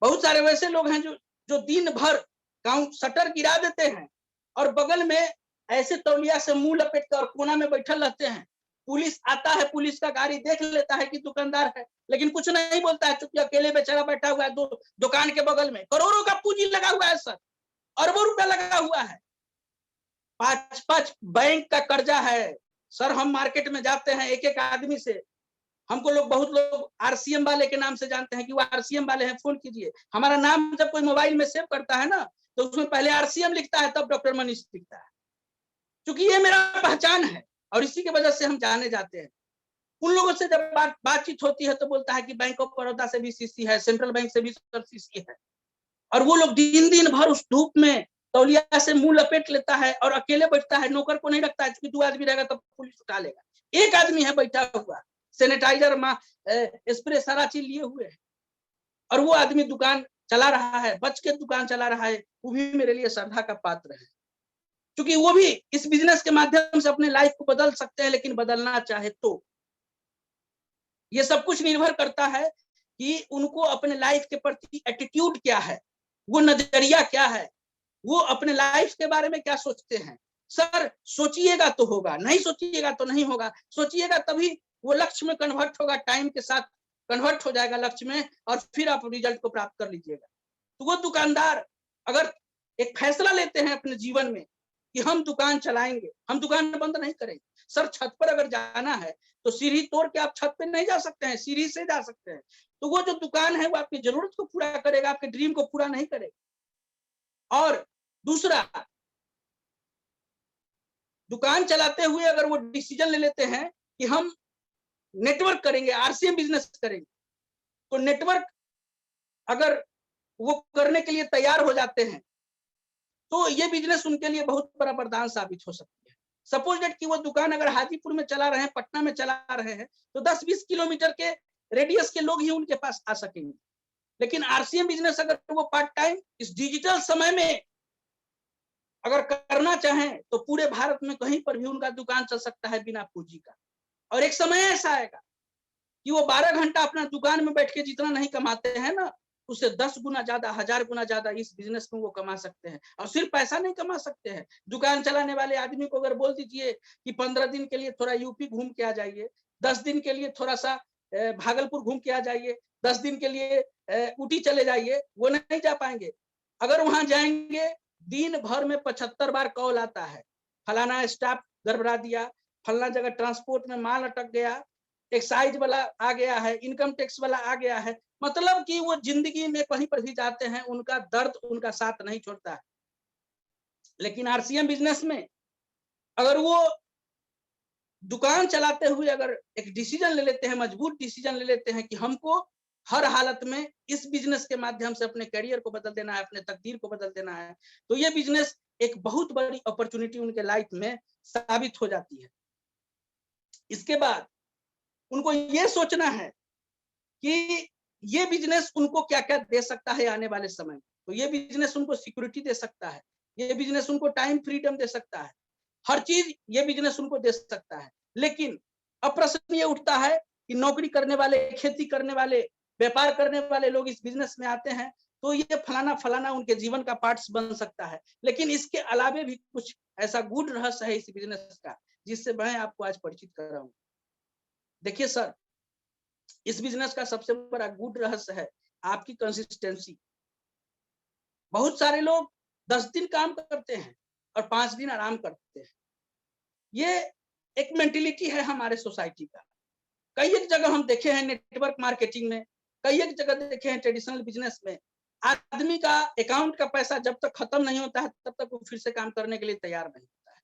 बहुत सारे वैसे लोग हैं जो दिन भर गांव शटर गिरा देते हैं और बगल में ऐसे तौलिया से मुंह लपेट कर कोना में बैठल रहते हैं। पुलिस आता है, पुलिस का गाड़ी देख लेता है कि दुकानदार है, लेकिन कुछ नहीं बोलता है, चुपचाप अकेले बेचारा बैठा हुआ है दुकान के बगल में। करोड़ों का पूंजी लगा हुआ है सर, अरबों रुपया लगा हुआ है, 5 बैंक का कर्जा है सर। हम मार्केट में जाते हैं एक एक आदमी से, हमको बहुत लोग आरसीएम वाले के नाम से जानते हैं कि वो आरसीएम वाले हैं, फोन कीजिए। हमारा नाम जब कोई मोबाइल में सेव करता है ना, तो उसमें पहले आरसीएम लिखता है, तब डॉक्टर मनीष लिखता है, क्योंकि ये मेरा पहचान है और इसी की वजह से हम जाने जाते हैं। उन लोगों से जब बातचीत होती है तो बोलता है कि बैंक ऑफ बड़ौदा से भी सीसी है, सेंट्रल बैंक से भी सीसी है, और वो लोग दिन भर उस धूप में तौलिया से मुंह लपेट लेता है और अकेले बैठता है, नौकर को नहीं रखता है, क्योंकि 2 आदमी रहेगा तो पुलिस उठा लेगा। एक आदमी है बैठा हुआ, सैनिटाइजर, स्प्रे, सारा चीज लिए हुए है, और वो आदमी दुकान चला रहा है, बच के दुकान चला रहा है। वो भी मेरे लिए श्रद्धा का पात्र है, क्योंकि वो भी इस बिजनेस के माध्यम से अपने लाइफ को बदल सकते हैं, लेकिन बदलना चाहे तो। ये सब कुछ निर्भर करता है कि उनको अपने लाइफ के प्रति एटीट्यूड क्या है, वो नजरिया क्या है, वो अपने लाइफ के बारे में क्या सोचते हैं। सर, सोचिएगा तो होगा, नहीं सोचिएगा तो नहीं होगा। सोचिएगा तभी वो लक्ष्य में कन्वर्ट होगा, टाइम के साथ कन्वर्ट हो जाएगा लक्ष्य में, और फिर आप रिजल्ट को प्राप्त कर लीजिएगा। तो वो दुकानदार अगर एक फैसला लेते हैं अपने जीवन में कि हम दुकान चलाएंगे, हम दुकान बंद नहीं करेंगे। सर, छत पर अगर जाना है तो सीढ़ी तोड़ के आप छत पे नहीं जा सकते हैं, सीढ़ी से जा सकते हैं। तो वो जो दुकान है वो आपकी जरूरत को पूरा करेगा, आपके ड्रीम को पूरा नहीं करेगा। और दूसरा, दुकान चलाते हुए अगर वो डिसीजन ले लेते हैं कि हम नेटवर्क करेंगे, आरसीएम बिजनेस करेंगे, तो नेटवर्क अगर वो करने के लिए तैयार हो जाते हैं तो ये बिजनेस उनके लिए बहुत बड़ा वरदान साबित हो सकती है। सपोज डेट कि वो दुकान अगर हाजीपुर में चला रहे हैं, पटना में चला रहे हैं, तो 10-20 किलोमीटर के रेडियस के लोग ही उनके पास आ सकेंगे। लेकिन आरसीएम बिजनेस अगर वो पार्ट टाइम इस डिजिटल समय में अगर करना चाहें तो पूरे भारत में कहीं पर भी उनका दुकान चल सकता है बिना पूंजी का। और एक समय ऐसा आएगा कि वो 12 घंटा अपना दुकान में बैठ के जितना नहीं कमाते हैं ना, उससे 10 गुना ज्यादा, 1000 गुना ज्यादा इस बिजनेस में वो कमा सकते हैं। और सिर्फ पैसा नहीं कमा सकते हैं, दुकान चलाने वाले आदमी को अगर बोल दीजिए कि 15 दिन के लिए थोड़ा यूपी घूम के आ जाइए, 10 दिन के लिए थोड़ा सा भागलपुर घूम के आ जाइए, 10 दिन के लिए ऊटी चले जाइए, वो नहीं जा पाएंगे। अगर वहां जाएंगे दिन भर में 75 बार कॉल आता है, फलाना स्टाफ गड़बड़ा दिया, फलाना जगह ट्रांसपोर्ट में माल अटक गया, एक्साइज वाला आ गया है, इनकम टैक्स वाला आ गया है। मतलब कि वो जिंदगी में कहीं पर भी जाते हैं, उनका दर्द उनका साथ नहीं छोड़ता है। लेकिन आरसीएम बिजनेस में अगर वो दुकान चलाते हुए अगर एक डिसीजन ले लेते हैं, मजबूत डिसीजन ले लेते हैं कि हमको हर हालत में इस बिजनेस के माध्यम से अपने करियर को बदल देना है, अपने तकदीर को बदल देना है, तो ये बिजनेस एक बहुत बड़ी अपॉर्चुनिटी उनके लाइफ में साबित हो जाती है। इसके बाद उनको ये सोचना है कि ये बिजनेस उनको क्या क्या दे सकता है आने वाले समय में। तो ये बिजनेस उनको सिक्योरिटी दे सकता है, ये बिजनेस उनको टाइम फ्रीडम दे सकता है, हर चीज ये बिजनेस उनको दे सकता है। लेकिन अब प्रश्न ये उठता है कि नौकरी करने वाले, खेती करने वाले, व्यापार करने वाले लोग इस बिजनेस में आते हैं तो ये फलाना फलाना उनके जीवन का पार्ट्स बन सकता है। लेकिन इसके अलावे भी कुछ ऐसा गुड रहस्य है इस बिजनेस का, जिससे मैं आपको आज परिचित कर रहा हूँ। देखिए सर, इस बिजनेस का सबसे बड़ा गुड रहस्य है आपकी कंसिस्टेंसी। बहुत सारे लोग 10 दिन काम करते हैं और 5 दिन आराम करते हैं। ये एक मेंटेलिटी है हमारे सोसाइटी का। कई एक जगह हम देखे हैं नेटवर्क मार्केटिंग में, कई एक जगह देखे हैं ट्रेडिशनल बिजनेस में, आदमी का अकाउंट का पैसा जब तक खत्म नहीं होता है तब तक वो फिर से काम करने के लिए तैयार नहीं होता है।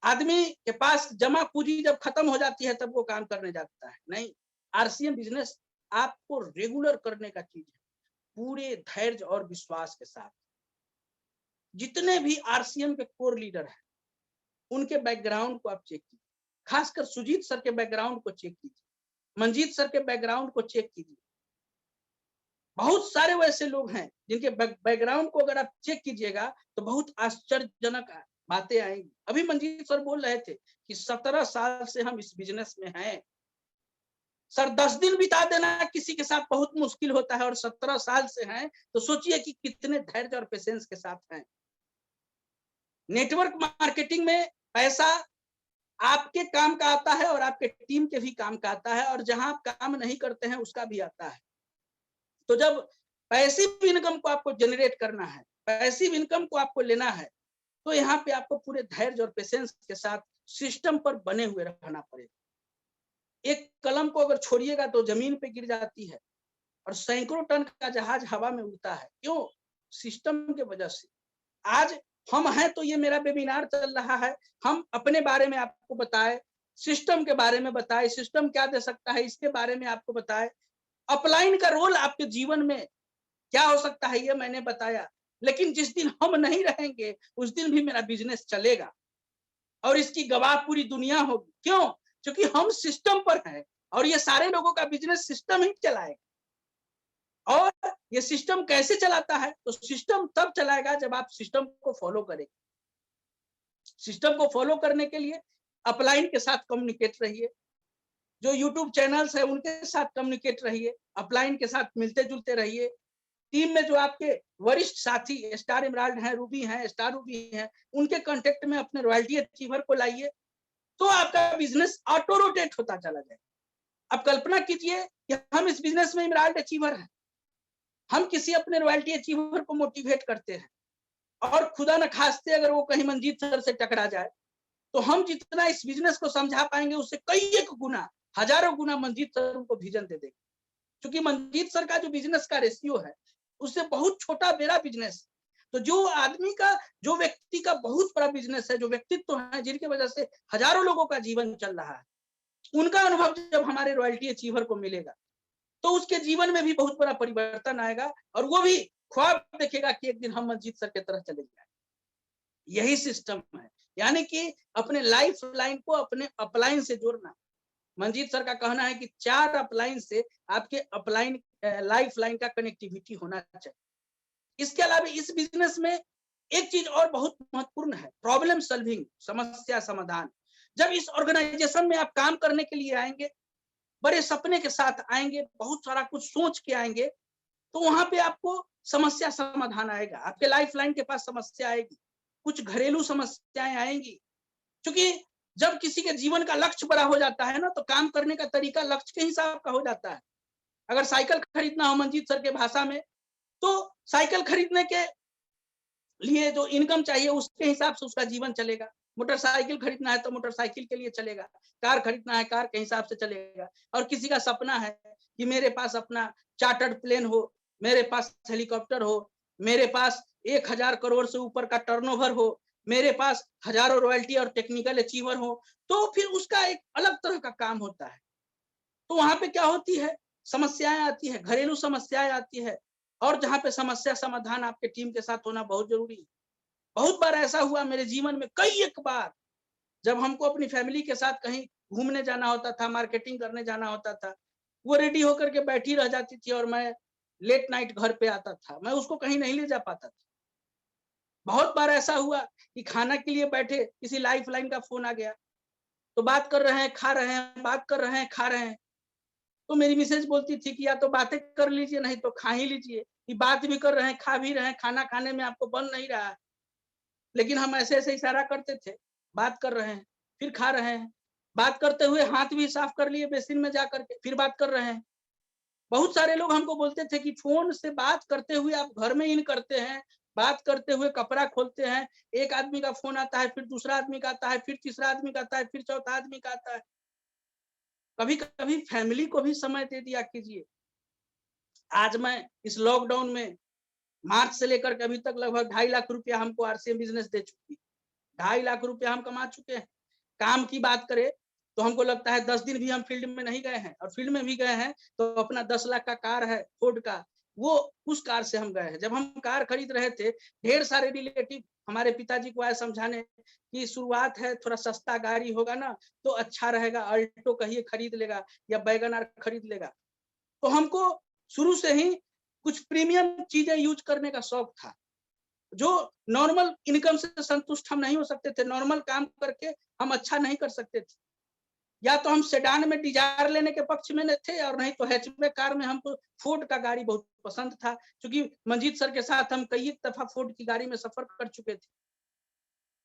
आदमी के पास जमा पूंजी जब खत्म हो जाती है तब वो काम करने जाता है। नहीं, आरसीएम बिजनेस आपको रेगुलर करने का चीज है, पूरे धैर्य और विश्वास के साथ। जितने भी आरसीएम के कोर लीडर हैं उनके बैकग्राउंड को आप चेक कीजिए, खासकर सुजीत सर के बैकग्राउंड को चेक कीजिए, मंजीत सर के बैकग्राउंड को चेक कीजिए। बहुत सारे वैसे लोग हैं जिनके बैकग्राउंड को अगर आप चेक कीजिएगा तो बहुत आश्चर्यजनक बातें आएंगी। अभी मंजीत सर बोल रहे थे कि 17 साल से हम इस बिजनेस में हैं। सर 10 दिन बिता देना किसी के साथ बहुत मुश्किल होता है और 17 साल से हैं तो सोचिए कि कितने धैर्य और पेशेंस के साथ हैं। नेटवर्क मार्केटिंग में पैसा आपके काम का आता है और आपके टीम के भी काम का आता है, और जहां आप काम नहीं करते हैं उसका भी आता है। तो जब पैसिव इनकम को आपको जनरेट करना है, पैसिव इनकम को आपको लेना है, तो यहाँ पे आपको पूरे धैर्य और पेशेंस के साथ सिस्टम पर बने हुए रहना पड़ेगा। एक कलम को अगर छोड़िएगा तो जमीन पे गिर जाती है और सैकड़ों टन का जहाज हवा में उड़ता है। क्यों? सिस्टम के वजह से। आज हम हैं तो ये मेरा वेबिनार चल रहा है, हम अपने बारे में आपको बताए, सिस्टम के बारे में बताए, सिस्टम क्या दे सकता है इसके बारे में आपको बताए, अपलाइन का रोल आपके जीवन में क्या हो सकता है ये मैंने बताया। लेकिन जिस दिन हम नहीं रहेंगे उस दिन भी मेरा बिजनेस चलेगा और इसकी गवाह पूरी दुनिया होगी। क्यों? क्योंकि हम सिस्टम पर हैं और ये सारे लोगों का बिजनेस सिस्टम ही चलाएगा। और ये सिस्टम कैसे चलाता है? तो सिस्टम तब चलाएगा जब आप सिस्टम को फॉलो करेंगे। सिस्टम को फॉलो करने के लिए अपलाइन के साथ कम्युनिकेट रहिए, जो यूट्यूब चैनल्स है उनके साथ कम्युनिकेट रहिए, अपलाइन के साथ मिलते जुलते रहिए। टीम में जो आपके वरिष्ठ साथी स्टार इमराल्ड हैं, रूबी हैं, स्टार रूबी हैं, उनके कांटेक्ट में अपने रॉयल्टी अचीवर को लाइए, तो आपका बिजनेस ऑटो रोटेट होता चला जाएगा। अब कल्पना कीजिए कि हम इस बिजनेस में इमराल्ड अचीवर हैं, हम किसी अपने रॉयल्टी अचीवर को मोटिवेट करते हैं और खुदा न खास्ते अगर वो कहीं मंजीत सर से टकरा जाए तो हम जितना इस बिजनेस को समझा पाएंगे उससे कई एक गुना, हजारों गुना मंजीत सर उनको विजन दे देंगे। क्योंकि मंजीत सर का जो बिजनेस का रेशियो है उससे बहुत छोटा मेरा बिजनेस। तो जो आदमी का, जो व्यक्ति का बहुत बड़ा बिजनेस है, जो व्यक्तित्व है जिनकी वजह से हजारों लोगों का जीवन चल रहा है, उनका अनुभव जब हमारे रॉयल्टी अचीवर को मिलेगा तो उसके जीवन में भी बहुत बड़ा परिवर्तन आएगा और वो भी ख्वाब देखेगा कि एक दिन हम मंजीत सर की तरह चले जाए। यही सिस्टम है, यानी कि अपने लाइफ लाइन को अपने अपलाइन से जोड़ना। मंजीत सर का कहना है कि 4 अपलाइन से आपके अपलाइन लाइफ लाइन का कनेक्टिविटी होना चाहिए। इसके अलावा इस बिजनेस में एक चीज और बहुत महत्वपूर्ण है, प्रॉब्लम सॉल्विंग, समस्या समाधान। जब इस ऑर्गेनाइजेशन में आप काम करने के लिए आएंगे, बड़े सपने के साथ आएंगे, बहुत सारा कुछ सोच के आएंगे, तो वहां पे आपको समस्या समाधान आएगा। आपके लाइफ लाइन के पास समस्या आएगी, कुछ घरेलू समस्याएं आएंगी, क्योंकि जब किसी के जीवन का लक्ष्य बड़ा हो जाता है ना, तो काम करने का तरीका लक्ष्य के हिसाब का हो जाता है। अगर साइकिल खरीदना हो मंजीत सर के भाषा में, तो साइकिल खरीदने के लिए जो इनकम चाहिए उसके हिसाब से उसका जीवन चलेगा। मोटरसाइकिल खरीदना है तो मोटरसाइकिल के लिए चलेगा, कार खरीदना है कार के हिसाब से चलेगा। और किसी का सपना है कि मेरे पास अपना चार्टर्ड प्लेन हो, मेरे पास हेलीकॉप्टर हो, मेरे पास 1000 करोड़ से ऊपर का टर्नओवर हो, मेरे पास हजारों रॉयल्टी और टेक्निकल अचीवर हो, तो फिर उसका एक अलग तरह का काम होता है। तो वहां पे क्या होती है, समस्याएं आती है, घरेलू समस्याएं आती है, और जहां पे समस्या समाधान आपके टीम के साथ होना बहुत जरूरी है। बहुत बार ऐसा हुआ मेरे जीवन में, कई एक बार, जब हमको अपनी फैमिली के साथ कहीं घूमने जाना होता था, मार्केटिंग करने जाना होता था, वो रेडी होकर के बैठी रह जाती थी और मैं लेट नाइट घर पे आता था, मैं उसको कहीं नहीं ले जा पाता था। बहुत बार ऐसा हुआ कि खाना के लिए बैठे, किसी लाइफ लाइन का फोन आ गया, तो बात कर रहे हैं, खा रहे हैं, बात कर रहे हैं, खा रहे हैं, तो मेरी मिसेज बोलती थी कि या तो बातें कर लीजिए नहीं तो खा ही लीजिए, कि बात भी कर रहे हैं, खा भी रहे हैं, खाना खाने में आपको बन नहीं रहा है। लेकिन हम ऐसे ऐसे इशारा करते थे, बात कर रहे हैं, फिर खा रहे हैं, बात करते हुए हाथ भी साफ कर लिए बेसिन में जा करके, फिर बात कर रहे हैं। बहुत सारे लोग हमको बोलते थे कि फोन से बात करते हुए आप घर में इन करते हैं, बात करते हुए कपड़ा खोलते हैं, एक आदमी का फोन आता है, फिर दूसरा आदमी का आता है, फिर तीसरा आदमी का आता है, फिर चौथा आदमी का आता है। कभी कभी फैमिली को भी समय दे दिया कीजिए। आज मैं इस लॉकडाउन में मार्च से लेकर के अभी तक लगभग 2.5 लाख रुपया हमको आरसीएम बिजनेस दे चुकी है। 2.5 लाख रुपया हम कमा चुके हैं। काम की बात करें तो हमको लगता है 10 दिन भी हम फील्ड में नहीं गए हैं, और फील्ड में भी गए हैं तो अपना 10 लाख का कार है फोर्ड का, वो उस कार से हम गए हैं। जब हम कार खरीद रहे थे, ढेर सारे रिलेटिव हमारे पिताजी को आए समझाने कि शुरुआत है, थोड़ा सस्ता गाड़ी होगा ना तो अच्छा रहेगा, अल्टो कहिए खरीद लेगा या वैगन आर खरीद लेगा। तो हमको शुरू से ही कुछ प्रीमियम चीजें यूज करने का शौक था। जो नॉर्मल इनकम से संतुष्ट हम नहीं हो सकते थे, नॉर्मल काम करके हम अच्छा नहीं कर सकते थे। या तो हम सेडान में डिजायर लेने के पक्ष में थे, और नहीं तो हैचबैक कार में। हमको फोर्ड का गाड़ी बहुत पसंद था, क्योंकि मंजीत सर के साथ हम कई दफा फोर्ड की गाड़ी में सफर कर चुके थे।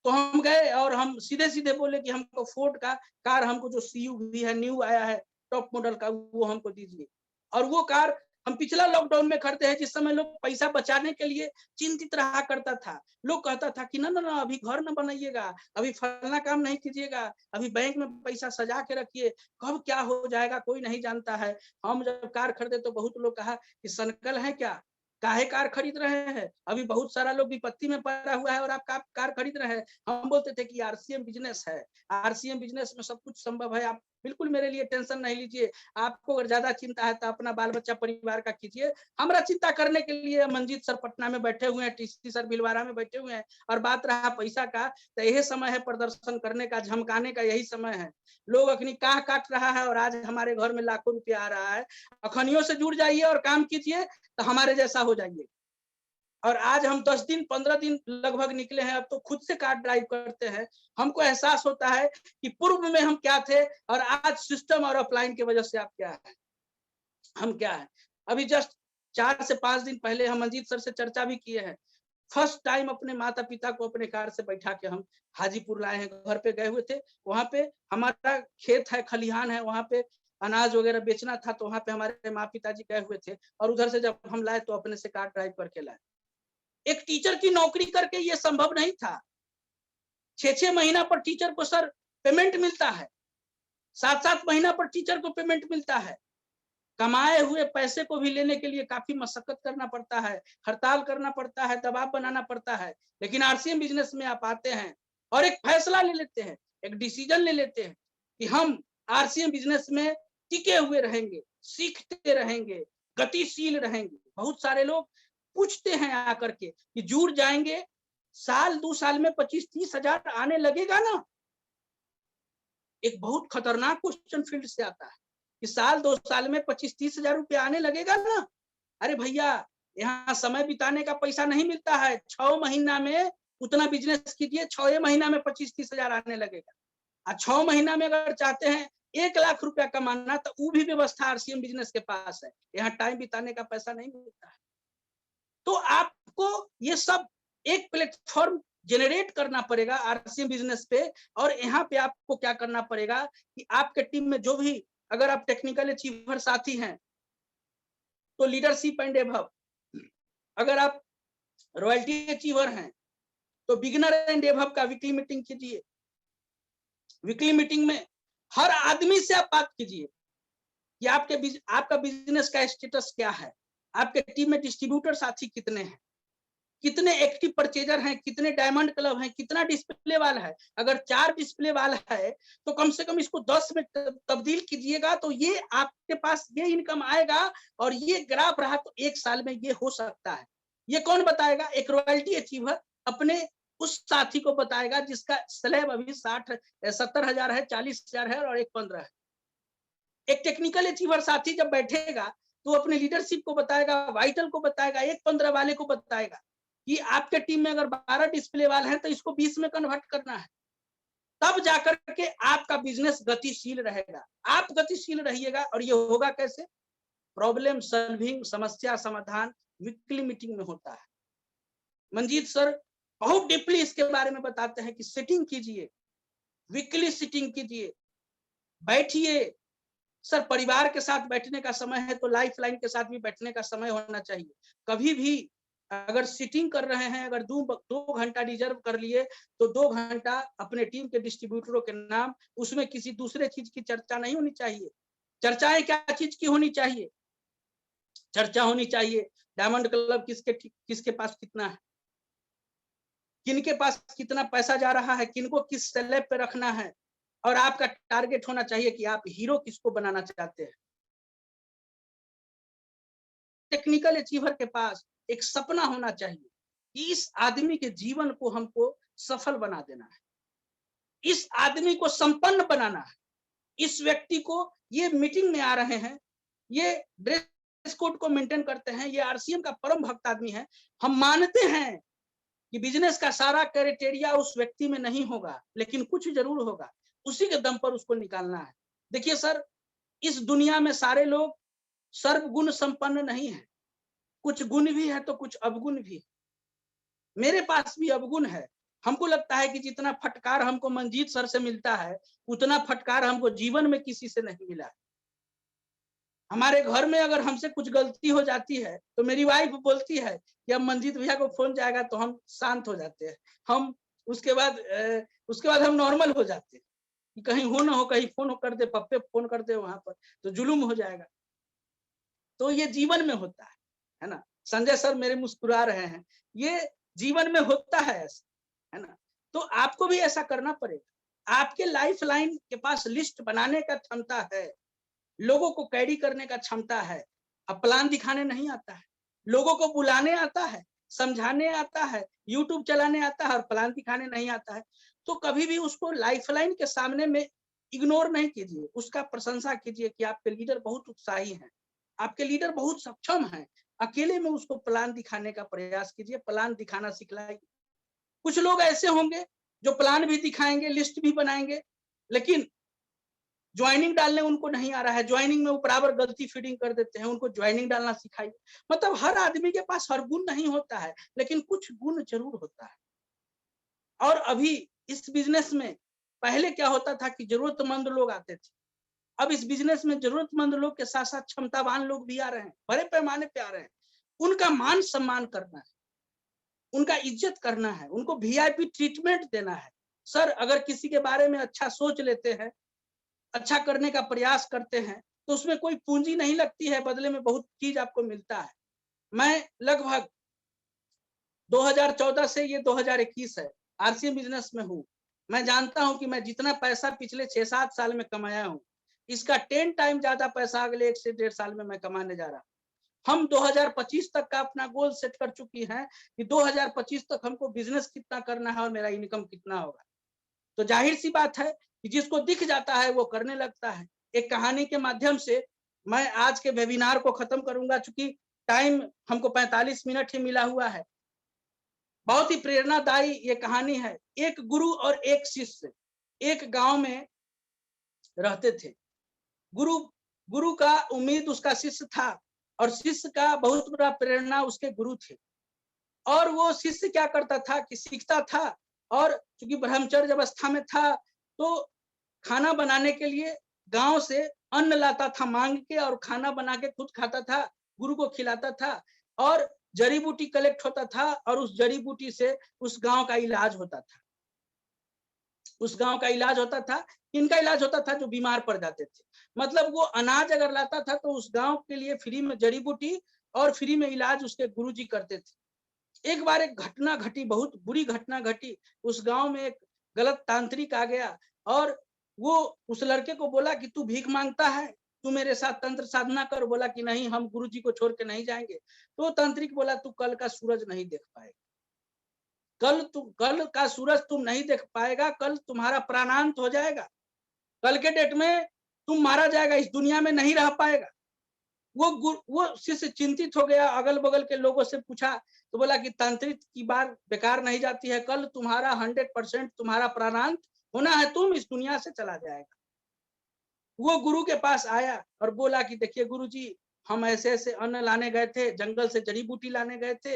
तो हम गए और हम सीधे सीधे बोले कि हमको फोर्ड का कार, हमको जो CUV है, न्यू आया है टॉप मॉडल का, वो हमको दीजिए। और वो कार हम पिछला लॉकडाउन में खरीदे हैं, जिस समय लोग पैसा बचाने के लिए चिंतित रहा करता था। लोग कहता था कि ना ना ना अभी घर न बनाइएगा, अभी फलना काम नहीं कीजिएगा, अभी बैंक में पैसा सजा के रखिए, कब क्या हो जाएगा कोई नहीं जानता है। हम जब कार खरीदे तो बहुत लोग कहा कि सनकल है क्या, काहे कार खरीद रहे हैं, अभी बहुत सारा लोग विपत्ति में पड़ा हुआ है और आप कार खरीद रहे हैं। हम बोलते थे कि आरसीएम बिजनेस है, आरसीएम बिजनेस में सब कुछ संभव है, आप बिल्कुल मेरे लिए टेंशन नहीं लीजिए। आपको अगर ज्यादा चिंता है तो अपना बाल बच्चा परिवार का कीजिए, हमारा चिंता करने के लिए मंजीत सर पटना में बैठे हुए हैं, टीसी सर भिलवाड़ा में बैठे हुए हैं। और बात रहा पैसा का, तो यही समय है प्रदर्शन करने का, झमकाने का यही समय है। लोग अखनी काह काट रहा है और आज हमारे घर में लाखों रुपया आ रहा है। अखनियों से जुड़ जाइए और काम कीजिए तो हमारे जैसा हो जाइए। और आज हम 10 दिन 15 दिन लगभग निकले हैं, अब तो खुद से कार ड्राइव करते हैं। हमको एहसास होता है कि पूर्व में हम क्या थे और आज सिस्टम और ऑफलाइन की वजह से आप क्या है, हम क्या है। अभी जस्ट 4 से 5 दिन पहले हम मंजीत सर से चर्चा भी किए हैं। फर्स्ट टाइम अपने माता पिता को अपने कार से बैठा के हम हाजीपुर लाए हैं। घर पे गए हुए थे, वहां पे हमारा खेत है, खलिहान है, वहां पे अनाज वगैरह बेचना था, तो वहां पे हमारे माँ पिताजी गए हुए थे, और उधर से जब हम लाए तो अपने से कार ड्राइव करके लाए। एक टीचर की नौकरी करके ये संभव नहीं था। 6-6 महीना पर टीचर को सर पेमेंट मिलता है, 7-7 महीना पर टीचर को पेमेंट मिलता है। कमाए हुए पैसे को भी लेने के लिए काफी मशक्कत करना पड़ता है, हड़ताल करना पड़ता है, दबाव बनाना पड़ता है। लेकिन आरसीएम बिजनेस में आप आते हैं और एक फैसला ले लेते हैं, एक डिसीजन ले लेते हैं कि हम आरसीएम बिजनेस में टिके हुए रहेंगे, सीखते रहेंगे, गतिशील रहेंगे। बहुत सारे लोग पूछते हैं आकर के कि जुड़ जाएंगे, साल 2 साल में 25-30 हजार आने लगेगा ना। एक बहुत खतरनाक क्वेश्चन फील्ड से आता है कि साल 2 साल में 25-30 हजार रुपया आने लगेगा ना। अरे भैया, यहाँ समय बिताने का पैसा नहीं मिलता है। 6 महीना में उतना बिजनेस कीजिए, 6 महीना में 25-30 हजार आने लगेगा। और 6 महीना में अगर चाहते हैं 1 लाख रुपया कमाना, तो वो भी व्यवस्था आरसीएम बिजनेस के पास है। यहाँ टाइम बिताने का पैसा नहीं मिलता है। तो आपको ये सब एक प्लेटफॉर्म जनरेट करना पड़ेगा आरसीएम बिजनेस पे। और यहाँ पे आपको क्या करना पड़ेगा कि आपके टीम में जो भी, अगर आप टेक्निकल अचीवर साथी हैं तो लीडरशिप एंड एबव, अगर आप रॉयल्टी अचीवर हैं तो बिगिनर एंड एबव का वीकली मीटिंग कीजिए। वीकली मीटिंग में हर आदमी से आप बात कीजिए कि आपका बिजनेस का स्टेटस क्या है, आपके टीम में डिस्ट्रीब्यूटर साथी कितने हैं, कितने एक्टिव परचेजर हैं, कितने डायमंड क्लब हैं, कितना डिस्प्ले वाला है। अगर 4 डिस्प्ले वाला है तो कम से कम इसको 10 में तब्दील कीजिएगा, तो ये आपके पास ये इनकम आएगा। और ये ग्राफ रहा तो 1 साल में ये हो सकता है। ये कौन बताएगा? एक रॉयल्टी अचीवर अपने उस साथी को बताएगा जिसका स्लैब अभी 70,000 है, 40,000 है और एक 15 है। एक टेक्निकल अचीवर साथी जब बैठेगा तो अपने लीडरशिप को बताएगा, वाइटल को बताएगा, एक 15 वाले को बताएगा कि आपके टीम में अगर 12 डिस्प्ले वाले हैं तो इसको 20 में कन्वर्ट करना है। तब जाकर के आपका बिजनेस गतिशील रहेगा। आप गतिशील रहिएगा। और ये होगा कैसे? प्रॉब्लम सॉल्विंग, समस्या समाधान वीकली मीटिंग में होता है। मंजीत सर बहुत डीपली इसके बारे में बताते हैं कि सिटिंग कीजिए, वीकली सिटिंग कीजिए, बैठिए। सर परिवार के साथ बैठने का समय है तो लाइफ लाइन के साथ भी बैठने का समय होना चाहिए। कभी भी अगर सिटिंग कर रहे हैं, अगर 2 घंटा रिजर्व कर लिए तो 2 घंटा अपने टीम के डिस्ट्रीब्यूटरों के नाम, उसमें किसी दूसरे चीज की चर्चा नहीं होनी चाहिए। चर्चाएं क्या चीज की होनी चाहिए? चर्चा होनी चाहिए डायमंड क्लब किसके पास कितना है, किनके पास कितना पैसा जा रहा है, किनको किस स्लैब पे रखना है। और आपका टारगेट होना चाहिए कि आप हीरो किसको बनाना चाहते हैं। टेक्निकल अचीवर के पास एक सपना होना चाहिए कि इस आदमी के जीवन को हमको सफल बना देना है, इस आदमी को संपन्न बनाना है। इस व्यक्ति को, ये मीटिंग में आ रहे हैं, ये ड्रेस कोड को मेंटेन करते हैं, ये आरसीएम का परम भक्त आदमी है। हम मानते हैं कि बिजनेस का सारा क्राइटेरिया उस व्यक्ति में नहीं होगा, लेकिन कुछ जरूर होगा, उसी के दम पर उसको निकालना है। देखिए सर, इस दुनिया में सारे लोग सर्वगुण संपन्न नहीं है, कुछ गुण भी है तो कुछ अवगुण भी है। मेरे पास भी अवगुण है। हमको लगता है कि जितना फटकार हमको मंजीत सर से मिलता है उतना फटकार हमको जीवन में किसी से नहीं मिला है। हमारे घर में अगर हमसे कुछ गलती हो जाती है तो मेरी वाइफ बोलती है कि अब मंजीत भैया को फोन जाएगा तो हम शांत हो जाते हैं। हम उसके बाद हम नॉर्मल हो जाते हैं कि कहीं हो ना हो, कहीं फोन कर दे, पप्पे फोन कर दे वहां पर तो जुलूम हो जाएगा। तो ये जीवन में होता है ना। संजय सर मेरे मुस्कुरा रहे हैं, ये जीवन में होता है ऐसा, है ना। तो आपको भी ऐसा करना पड़ेगा। आपके लाइफ लाइन के पास लिस्ट बनाने का क्षमता है, लोगों को कैरी करने का क्षमता है। अब प्लान दिखाने नहीं आता है, लोगों को बुलाने आता है, समझाने आता है, यूट्यूब चलाने आता है और प्लान दिखाने नहीं आता है। तो कभी भी उसको लाइफलाइन के सामने में इग्नोर नहीं कीजिए, उसका प्रशंसा कीजिए कि आपके लीडर बहुत उत्साही हैं, आपके लीडर बहुत सक्षम हैं। अकेले में उसको प्लान दिखाने का प्रयास कीजिए, प्लान दिखाना सिखलाइए। कुछ लोग ऐसे होंगे जो प्लान भी दिखाएंगे, लिस्ट भी बनाएंगे, लेकिन ज्वाइनिंग डालने उनको नहीं आ रहा है, ज्वाइनिंग में वो बराबर गलती फीडिंग कर देते हैं। उनको ज्वाइनिंग डालना सिखाइए। मतलब हर आदमी के पास हर गुण नहीं होता है, लेकिन कुछ गुण जरूर होता है। और अभी इस बिजनेस में पहले क्या होता था कि जरूरतमंद लोग आते थे, अब इस बिजनेस में जरूरतमंद लोग के साथ साथ क्षमतावान लोग भी आ रहे हैं, बड़े पैमाने पे आ रहे हैं। उनका मान सम्मान करना है, उनका इज्जत करना है, उनको वीआईपी ट्रीटमेंट देना है। सर अगर किसी के बारे में अच्छा सोच लेते हैं, अच्छा करने का प्रयास करते हैं तो उसमें कोई पूंजी नहीं लगती है, बदले में बहुत चीज आपको मिलता है। मैं लगभग 2014 से ये 2021 है आरसीएम बिजनेस में हूँ। मैं जानता हूँ कि मैं जितना पैसा पिछले 6-7 साल में कमाया हूँ, इसका 10 टाइम ज्यादा पैसा अगले 1 से 1.5 साल में मैं कमाने जा रहा हूँ। हम 2025 तक का अपना गोल सेट कर चुकी हैं कि 2025 तक हमको बिजनेस कितना करना है और मेरा इनकम कितना होगा। तो जाहिर सी बात है कि जिसको दिख जाता है वो करने लगता है। एक कहानी के माध्यम से मैं आज के वेबिनार को खत्म करूंगा, चूंकि टाइम हमको 45 मिनट ही मिला हुआ है। बहुत ही प्रेरणादायी ये कहानी है। एक गुरु और एक शिष्य एक गांव में रहते थे। गुरु का उम्मीद उसका शिष्य था और शिष्य का बहुत बड़ा प्रेरणा उसके गुरु थे। और वो शिष्य क्या करता था कि सीखता था, और चूंकि ब्रह्मचर्य अवस्था में था तो खाना बनाने के लिए गांव से अन्न लाता था मांग के, और खाना बना के खुद खाता था, गुरु को खिलाता था, और जड़ी बूटी कलेक्ट होता था, और उस जड़ी बूटी से उस गांव का इलाज होता था। उस गांव का इलाज होता था, किनका इलाज होता था? जो बीमार पड़ जाते थे। मतलब वो अनाज अगर लाता था तो उस गांव के लिए फ्री में जड़ी बूटी और फ्री में इलाज उसके गुरुजी करते थे। एक बार एक घटना घटी, बहुत बुरी घटना घटी। उस गांव में एक गलत तांत्रिक आ गया और वो उस लड़के को बोला कि तू भीख मांगता है, तू मेरे साथ तंत्र साधना कर। बोला कि नहीं, हम गुरुजी को छोड़ के नहीं जाएंगे। तो तांत्रिक बोला तू कल का सूरज नहीं देख पाएगा, कल का सूरज तुम नहीं देख पाएगा, कल तुम्हारा प्राणांत हो जाएगा, कल के डेट में तुम मारा जाएगा, इस दुनिया में नहीं रह पाएगा। वो शिष्य चिंतित हो गया, अगल बगल के लोगों से पूछा तो बोला कि तांत्रिक की बात बेकार नहीं जाती है, कल तुम्हारा 100% तुम्हारा प्राणांत होना है, तुम इस दुनिया से चला जाएगा। वो गुरु के पास आया और बोला कि देखिए गुरुजी, हम ऐसे ऐसे अन्न लाने गए थे, जंगल से जड़ी बूटी लाने गए थे,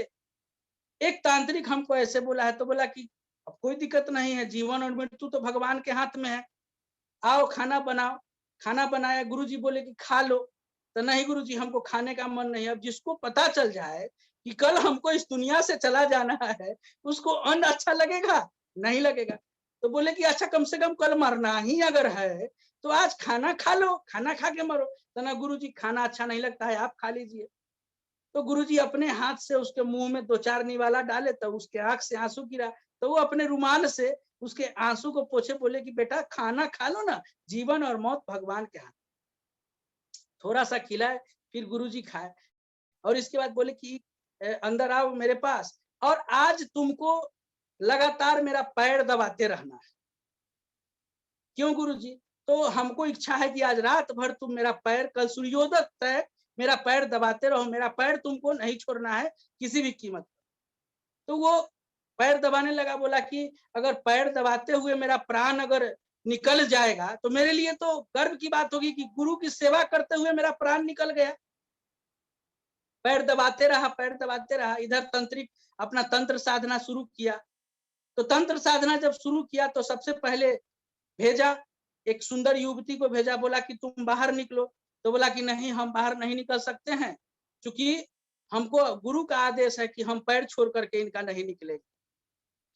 एक तांत्रिक हमको ऐसे बोला है। तो बोला कि अब कोई दिक्कत नहीं है, जीवन और मृत्यु तो भगवान के हाथ में है, आओ खाना बनाओ। खाना बनाया, गुरुजी बोले कि खा लो। तो नहीं गुरुजी, हमको खाने का मन नहीं है। अब जिसको पता चल जाए कि कल हमको इस दुनिया से चला जाना है, उसको अन्न अच्छा लगेगा? नहीं लगेगा। तो बोले कि अच्छा, कम से कम कल मरना ही अगर है तो आज खाना खा लो, खाना खा के मरो। तो ना गुरुजी, खाना अच्छा नहीं लगता है, आप खा लीजिए। तो गुरुजी अपने हाथ से उसके मुंह में 2-4 निवाला डाले, तो उसके आंख से आंसू गिरा। तो वो अपने रुमाल से उसके आंसू को पोछे, बोले कि बेटा खाना खा लो ना, जीवन और मौत भगवान के हाथ। थोड़ा सा खिलाए, फिर गुरुजी खाए, और इसके बाद बोले कि अंदर आओ मेरे पास, और आज तुमको लगातार मेरा पैर दबाते रहना है। क्यों गुरुजी? तो हमको इच्छा है कि आज रात भर तुम मेरा पैर, कल सूर्योदय तक मेरा पैर दबाते रहो, मेरा पैर तुमको नहीं छोड़ना है किसी भी कीमत पर। तो वो पैर दबाने लगा, बोला कि अगर पैर दबाते हुए मेरा प्राण अगर निकल जाएगा तो मेरे लिए तो गर्व की बात होगी कि गुरु की सेवा करते हुए मेरा प्राण निकल गया। पैर दबाते रहा, पैर दबाते रहा। इधर तंत्रिक अपना तंत्र साधना शुरू किया। तो तंत्र साधना जब शुरू किया तो सबसे पहले भेजा, एक सुंदर युवती को भेजा, बोला कि तुम बाहर निकलो। तो बोला कि नहीं, हम बाहर नहीं निकल सकते हैं, क्योंकि हमको गुरु का आदेश है कि हम पैर छोड़ करके इनका नहीं निकलेंगे।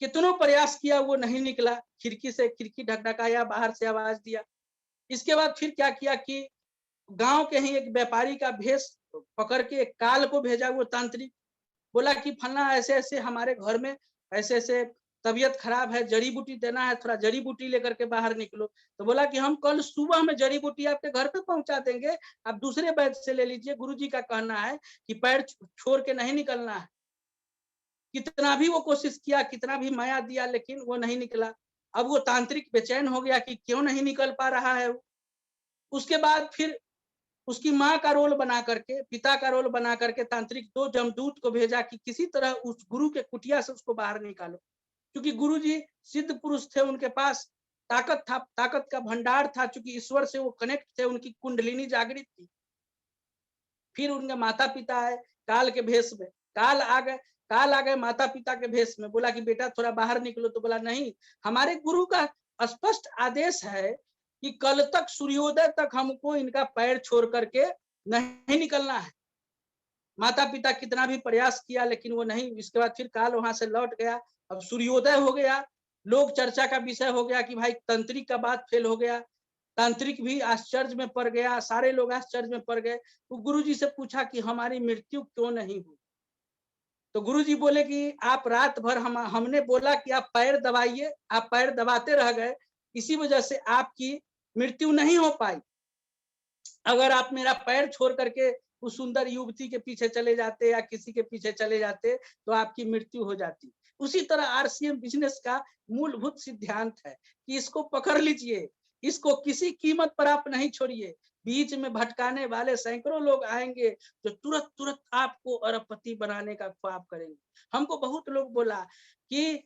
कितनों प्रयास किया, वो नहीं निकला। खिड़की से खिड़की ढकढकाया, बाहर से आवाज दिया। इसके बाद फिर क्या किया कि गांव के ही एक व्यापारी का भेष पकड़ के एक काल को भेजा, वो तांत्रिक। बोला कि फलना ऐसे ऐसे हमारे घर में ऐसे ऐसे तबीयत खराब है, जड़ी बूटी देना है, थोड़ा जड़ी बूटी लेकर के बाहर निकलो। तो बोला कि हम कल सुबह में जड़ी बूटी आपके घर पे पहुंचा देंगे, आप दूसरे वैद्य से ले लीजिए। गुरुजी का कहना है कि पैर छोड़ के नहीं निकलना है। कितना भी वो कोशिश किया, कितना भी माया दिया, लेकिन वो नहीं निकला। अब वो तांत्रिक बेचैन हो गया कि क्यों नहीं निकल पा रहा है वो। उसके बाद फिर उसकी माँ का रोल बना करके, पिता का रोल बना करके तांत्रिक 2 जमदूत को भेजा कि किसी तरह उस गुरु के कुटिया से उसको बाहर निकालो। क्योंकि गुरुजी सिद्ध पुरुष थे, उनके पास ताकत था, ताकत का भंडार था, क्योंकि ईश्वर से वो कनेक्ट थे, उनकी कुंडलिनी जागृत थी। फिर उनके माता पिता आए काल के भेष में, काल आ गए माता पिता के भेष में। बोला कि बेटा थोड़ा बाहर निकलो। तो बोला नहीं, हमारे गुरु का स्पष्ट आदेश है कि कल तक सूर्योदय तक हमको इनका पैर छोड़ करके नहीं निकलना है। माता पिता कितना भी प्रयास किया लेकिन वो नहीं। इसके बाद फिर काल वहां से लौट गया। अब सूर्योदय हो गया, लोग चर्चा का विषय हो गया कि भाई तांत्रिक का बात फेल हो गया। तांत्रिक भी आश्चर्य में पड़ गया, सारे लोग आश्चर्य में पड़ गए। तो गुरुजी से पूछा कि हमारी मृत्यु क्यों नहीं हुई? तो गुरुजी बोले कि आप रात भर हमने बोला कि आप पैर दबाइए, आप पैर दबाते रह गए, इसी वजह से आपकी मृत्यु नहीं हो पाई। अगर आप मेरा पैर छोड़ करके उस सुंदर युवती के पीछे चले जाते या किसी के पीछे चले जाते तो आपकी मृत्यु हो जाती। उसी तरह आरसीएम बिजनेस का मूलभूत सिद्धांत है कि इसको पकड़ लीजिए, इसको किसी कीमत पर आप नहीं छोड़िए। बीच में भटकाने वाले सैकड़ों लोग आएंगे जो तुरंत तुरंत आपको अरबपति बनाने का ख्वाब करेंगे। हमको बहुत लोग बोला कि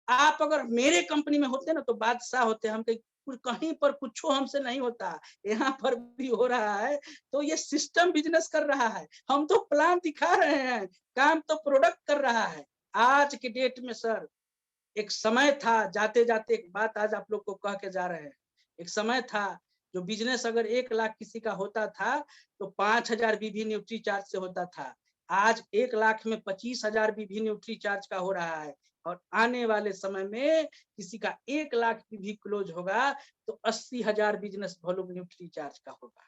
आप अगर मेरे कंपनी में होते ना तो बादशाह होते। हम कहीं पर कुछ हमसे नहीं होता, यहाँ पर भी हो रहा है। तो ये सिस्टम बिजनेस कर रहा है, हम तो प्लान दिखा रहे हैं, काम तो प्रोडक्ट कर रहा है। आज के डेट में सर, एक समय था, जाते जाते एक बात आज आप लोग को कह के जा रहे हैं। एक समय था जो बिजनेस अगर 1 लाख किसी का होता था तो 5,000 बीबी न्यूट्री चार्ज से होता था। आज 1 लाख में 25,000 बीबी न्यूट्री चार्ज का हो रहा है। और आने वाले समय में किसी का 1 लाख बीबी क्लोज होगा तो 80,000 बिजनेस वॉल्यूम न्यूट्री चार्ज का होगा।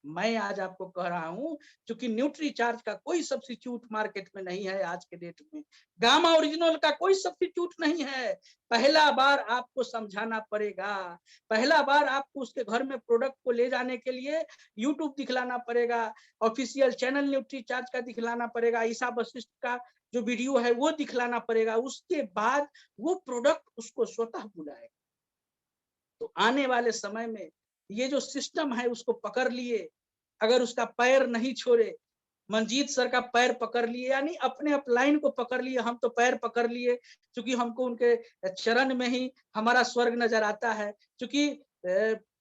मैं आज आपको कह रहा हूं, क्योंकि न्यूट्री चार्ज का कोई सब्स्टिट्यूट मार्केट में नहीं है आज के डेट में। गामा ओरिजिनल का कोई सब्स्टिट्यूट नहीं है। पहला बार आपको समझाना पड़ेगा, पहला बार आपको उसके घर में प्रोडक्ट को ले जाने के लिए यूट्यूब दिखलाना पड़ेगा, ऑफिशियल चैनल न्यूट्री चार्ज का दिखलाना पड़ेगा, ईसा वशिष्ठ का जो वीडियो है वो दिखलाना पड़ेगा। उसके बाद वो प्रोडक्ट उसको स्वतः बुलाएगा। तो आने वाले समय में ये जो सिस्टम है उसको पकड़ लिए, अगर उसका पैर नहीं छोड़े, मंजीत सर का पैर पकड़ लिए, यानी अपने अपलाइन को पकड़ लिए, हम तो पैर पकड़ लिए, क्योंकि हमको उनके चरण में ही हमारा स्वर्ग नजर आता है। क्योंकि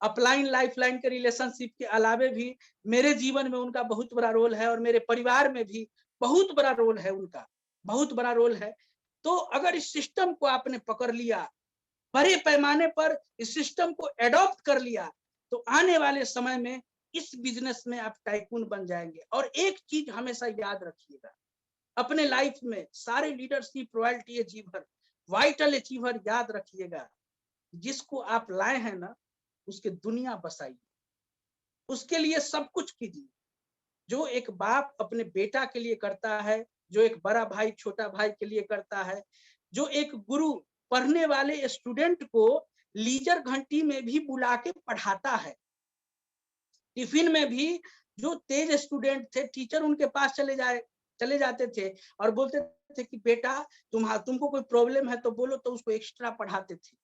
अपलाइन लाइफलाइन के रिलेशनशिप के अलावे भी मेरे जीवन में उनका बहुत बड़ा रोल है और मेरे परिवार में भी बहुत बड़ा रोल है, उनका बहुत बड़ा रोल है। तो अगर इस सिस्टम को आपने पकड़ लिया, बड़े पैमाने पर इस सिस्टम को एडॉप्ट कर लिया, तो आने वाले समय में इस बिजनेस में आप टाइकून बन जाएंगे। और एक चीज हमेशा याद रखिएगा, अपने लाइफ में सारे leadership, royalty achiever, vital achiever याद रखिएगा, जिसको आप लाए हैं ना उसके दुनिया बसाइए, उसके लिए सब कुछ कीजिए। जो एक बाप अपने बेटा के लिए करता है, जो एक बड़ा भाई छोटा भाई के लिए करता है, जो एक गुरु पढ़ने वाले स्टूडेंट को लीजर घंटी में भी बुला के पढ़ाता है। टिफिन में भी जो तेज स्टूडेंट थे, टीचर उनके पास चले जाते थे और बोलते थे कि बेटा तुमको कोई प्रॉब्लम है तो बोलो, तो उसको एक्स्ट्रा पढ़ाते थे।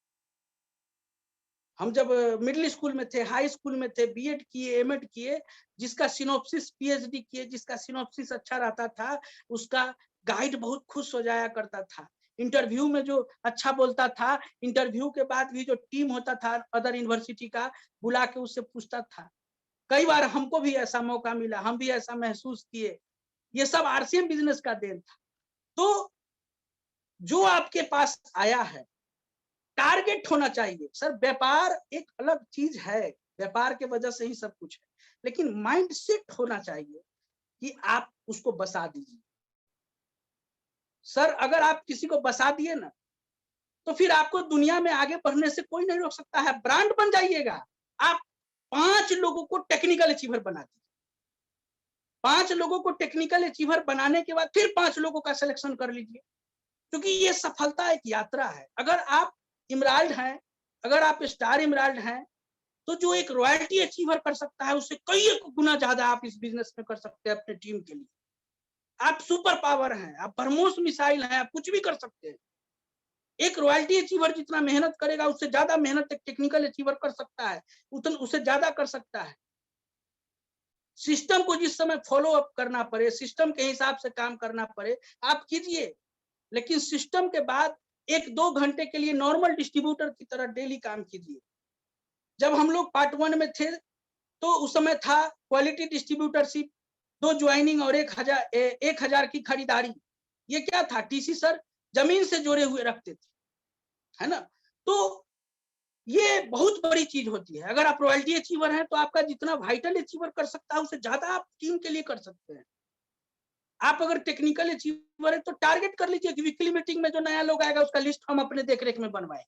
हम जब मिडिल स्कूल में थे, हाई स्कूल में थे, बीएड किए, एमएड किए, जिसका सिनॉप्सिस, पीएचडी किए, जिसका सिनॉप्सिस अच्छा रहता था, उसका गाइड बहुत खुश हो जाया करता था। इंटरव्यू में जो अच्छा बोलता था, इंटरव्यू के बाद भी जो टीम होता था अदर यूनिवर्सिटी का, बुला के उससे पूछता था। कई बार हमको भी ऐसा मौका मिला, हम भी ऐसा महसूस किए। ये सब आरसीएम बिजनेस का देन था। तो जो आपके पास आया है, टारगेट होना चाहिए। सर व्यापार एक अलग चीज है, व्यापार के वजह से ही सब कुछ है, लेकिन माइंड सेट होना चाहिए कि आप उसको बसा दीजिए। सर अगर आप किसी को बसा दिए ना, तो फिर आपको दुनिया में आगे बढ़ने से कोई नहीं रोक सकता है। ब्रांड बन जाइएगा। आप 5 लोगों को टेक्निकल अचीवर बना दीजिए। 5 लोगों को टेक्निकल अचीवर बनाने के बाद फिर 5 लोगों का सिलेक्शन कर लीजिए, क्योंकि ये सफलता एक यात्रा है। अगर आप इमराल्ड हैं, अगर आप स्टार इमराल्ड हैं, तो जो एक रॉयल्टी अचीवर कर सकता है, उससे कई गुना ज्यादा आप इस बिजनेस में कर सकते हैं अपने टीम के लिए। आप सुपर पावर हैं, आप ब्रह्मोस मिसाइल हैं, आप कुछ भी कर सकते हैं। एक रॉयल्टी अचीवर जितना मेहनत करेगा, उससे ज्यादा मेहनत एक टेक्निकल अचीवर कर सकता है, उससे ज्यादा कर सकता है। सिस्टम को जिस समय फॉलो अप करना पड़े, सिस्टम के हिसाब से काम करना पड़े, आप कीजिए। लेकिन सिस्टम के बाद 1-2 घंटे के लिए नॉर्मल डिस्ट्रीब्यूटर की तरह डेली काम कीजिए। जब हम लोग पार्ट 1 में थे तो उस समय था क्वालिटी डिस्ट्रीब्यूटरशिप, 2 ज्वाइनिंग और 1,000 की खरीदारी। ये क्या था? टीसी सर जमीन से जोड़े हुए रखते थे, है ना? तो ये बहुत बड़ी चीज होती है। अगर आप रॉयल्टी अचीवर हैं तो आपका जितना वाइटल अचीवर कर सकता है, उससे ज्यादा आप टीम के लिए कर सकते हैं। आप अगर टेक्निकल अचीवर है तो टारगेट कर लीजिए कि वीकली मीटिंग में जो नया लोग आएगा उसका लिस्ट हम अपने देखरेख में बनवाएं।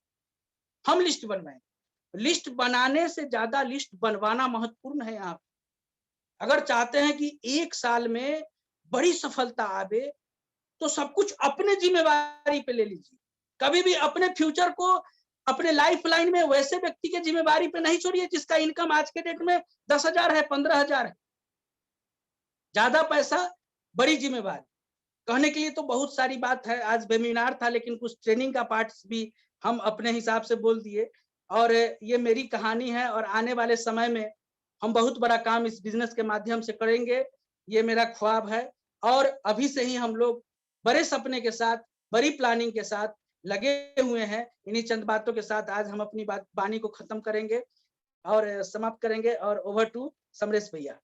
हम लिस्ट बनवाएं। लिस्ट बनाने से ज्यादा लिस्ट बनवाना महत्वपूर्ण है। आप अगर चाहते हैं कि 1 साल में बड़ी सफलता आवे, तो सब कुछ अपने जिम्मेवारी पे ले लीजिए। कभी भी अपने फ्यूचर को अपने लाइफ लाइन में वैसे व्यक्ति के जिम्मेवारी पे नहीं छोड़िए जिसका इनकम आज के डेट में 10,000 है, 15,000 है। ज्यादा पैसा, बड़ी जिम्मेवारी। कहने के लिए तो बहुत सारी बात है, आज वेबिनार था, लेकिन कुछ ट्रेनिंग का पार्ट्स भी हम अपने हिसाब से बोल दिए। और ये मेरी कहानी है, और आने वाले समय में हम बहुत बड़ा काम इस बिजनेस के माध्यम से करेंगे। ये मेरा ख्वाब है, और अभी से ही हम लोग बड़े सपने के साथ, बड़ी प्लानिंग के साथ लगे हुए हैं। इन्हीं चंद बातों के साथ आज हम अपनी वाणी को खत्म करेंगे और समाप्त करेंगे। और ओवर टू समरेश भैया।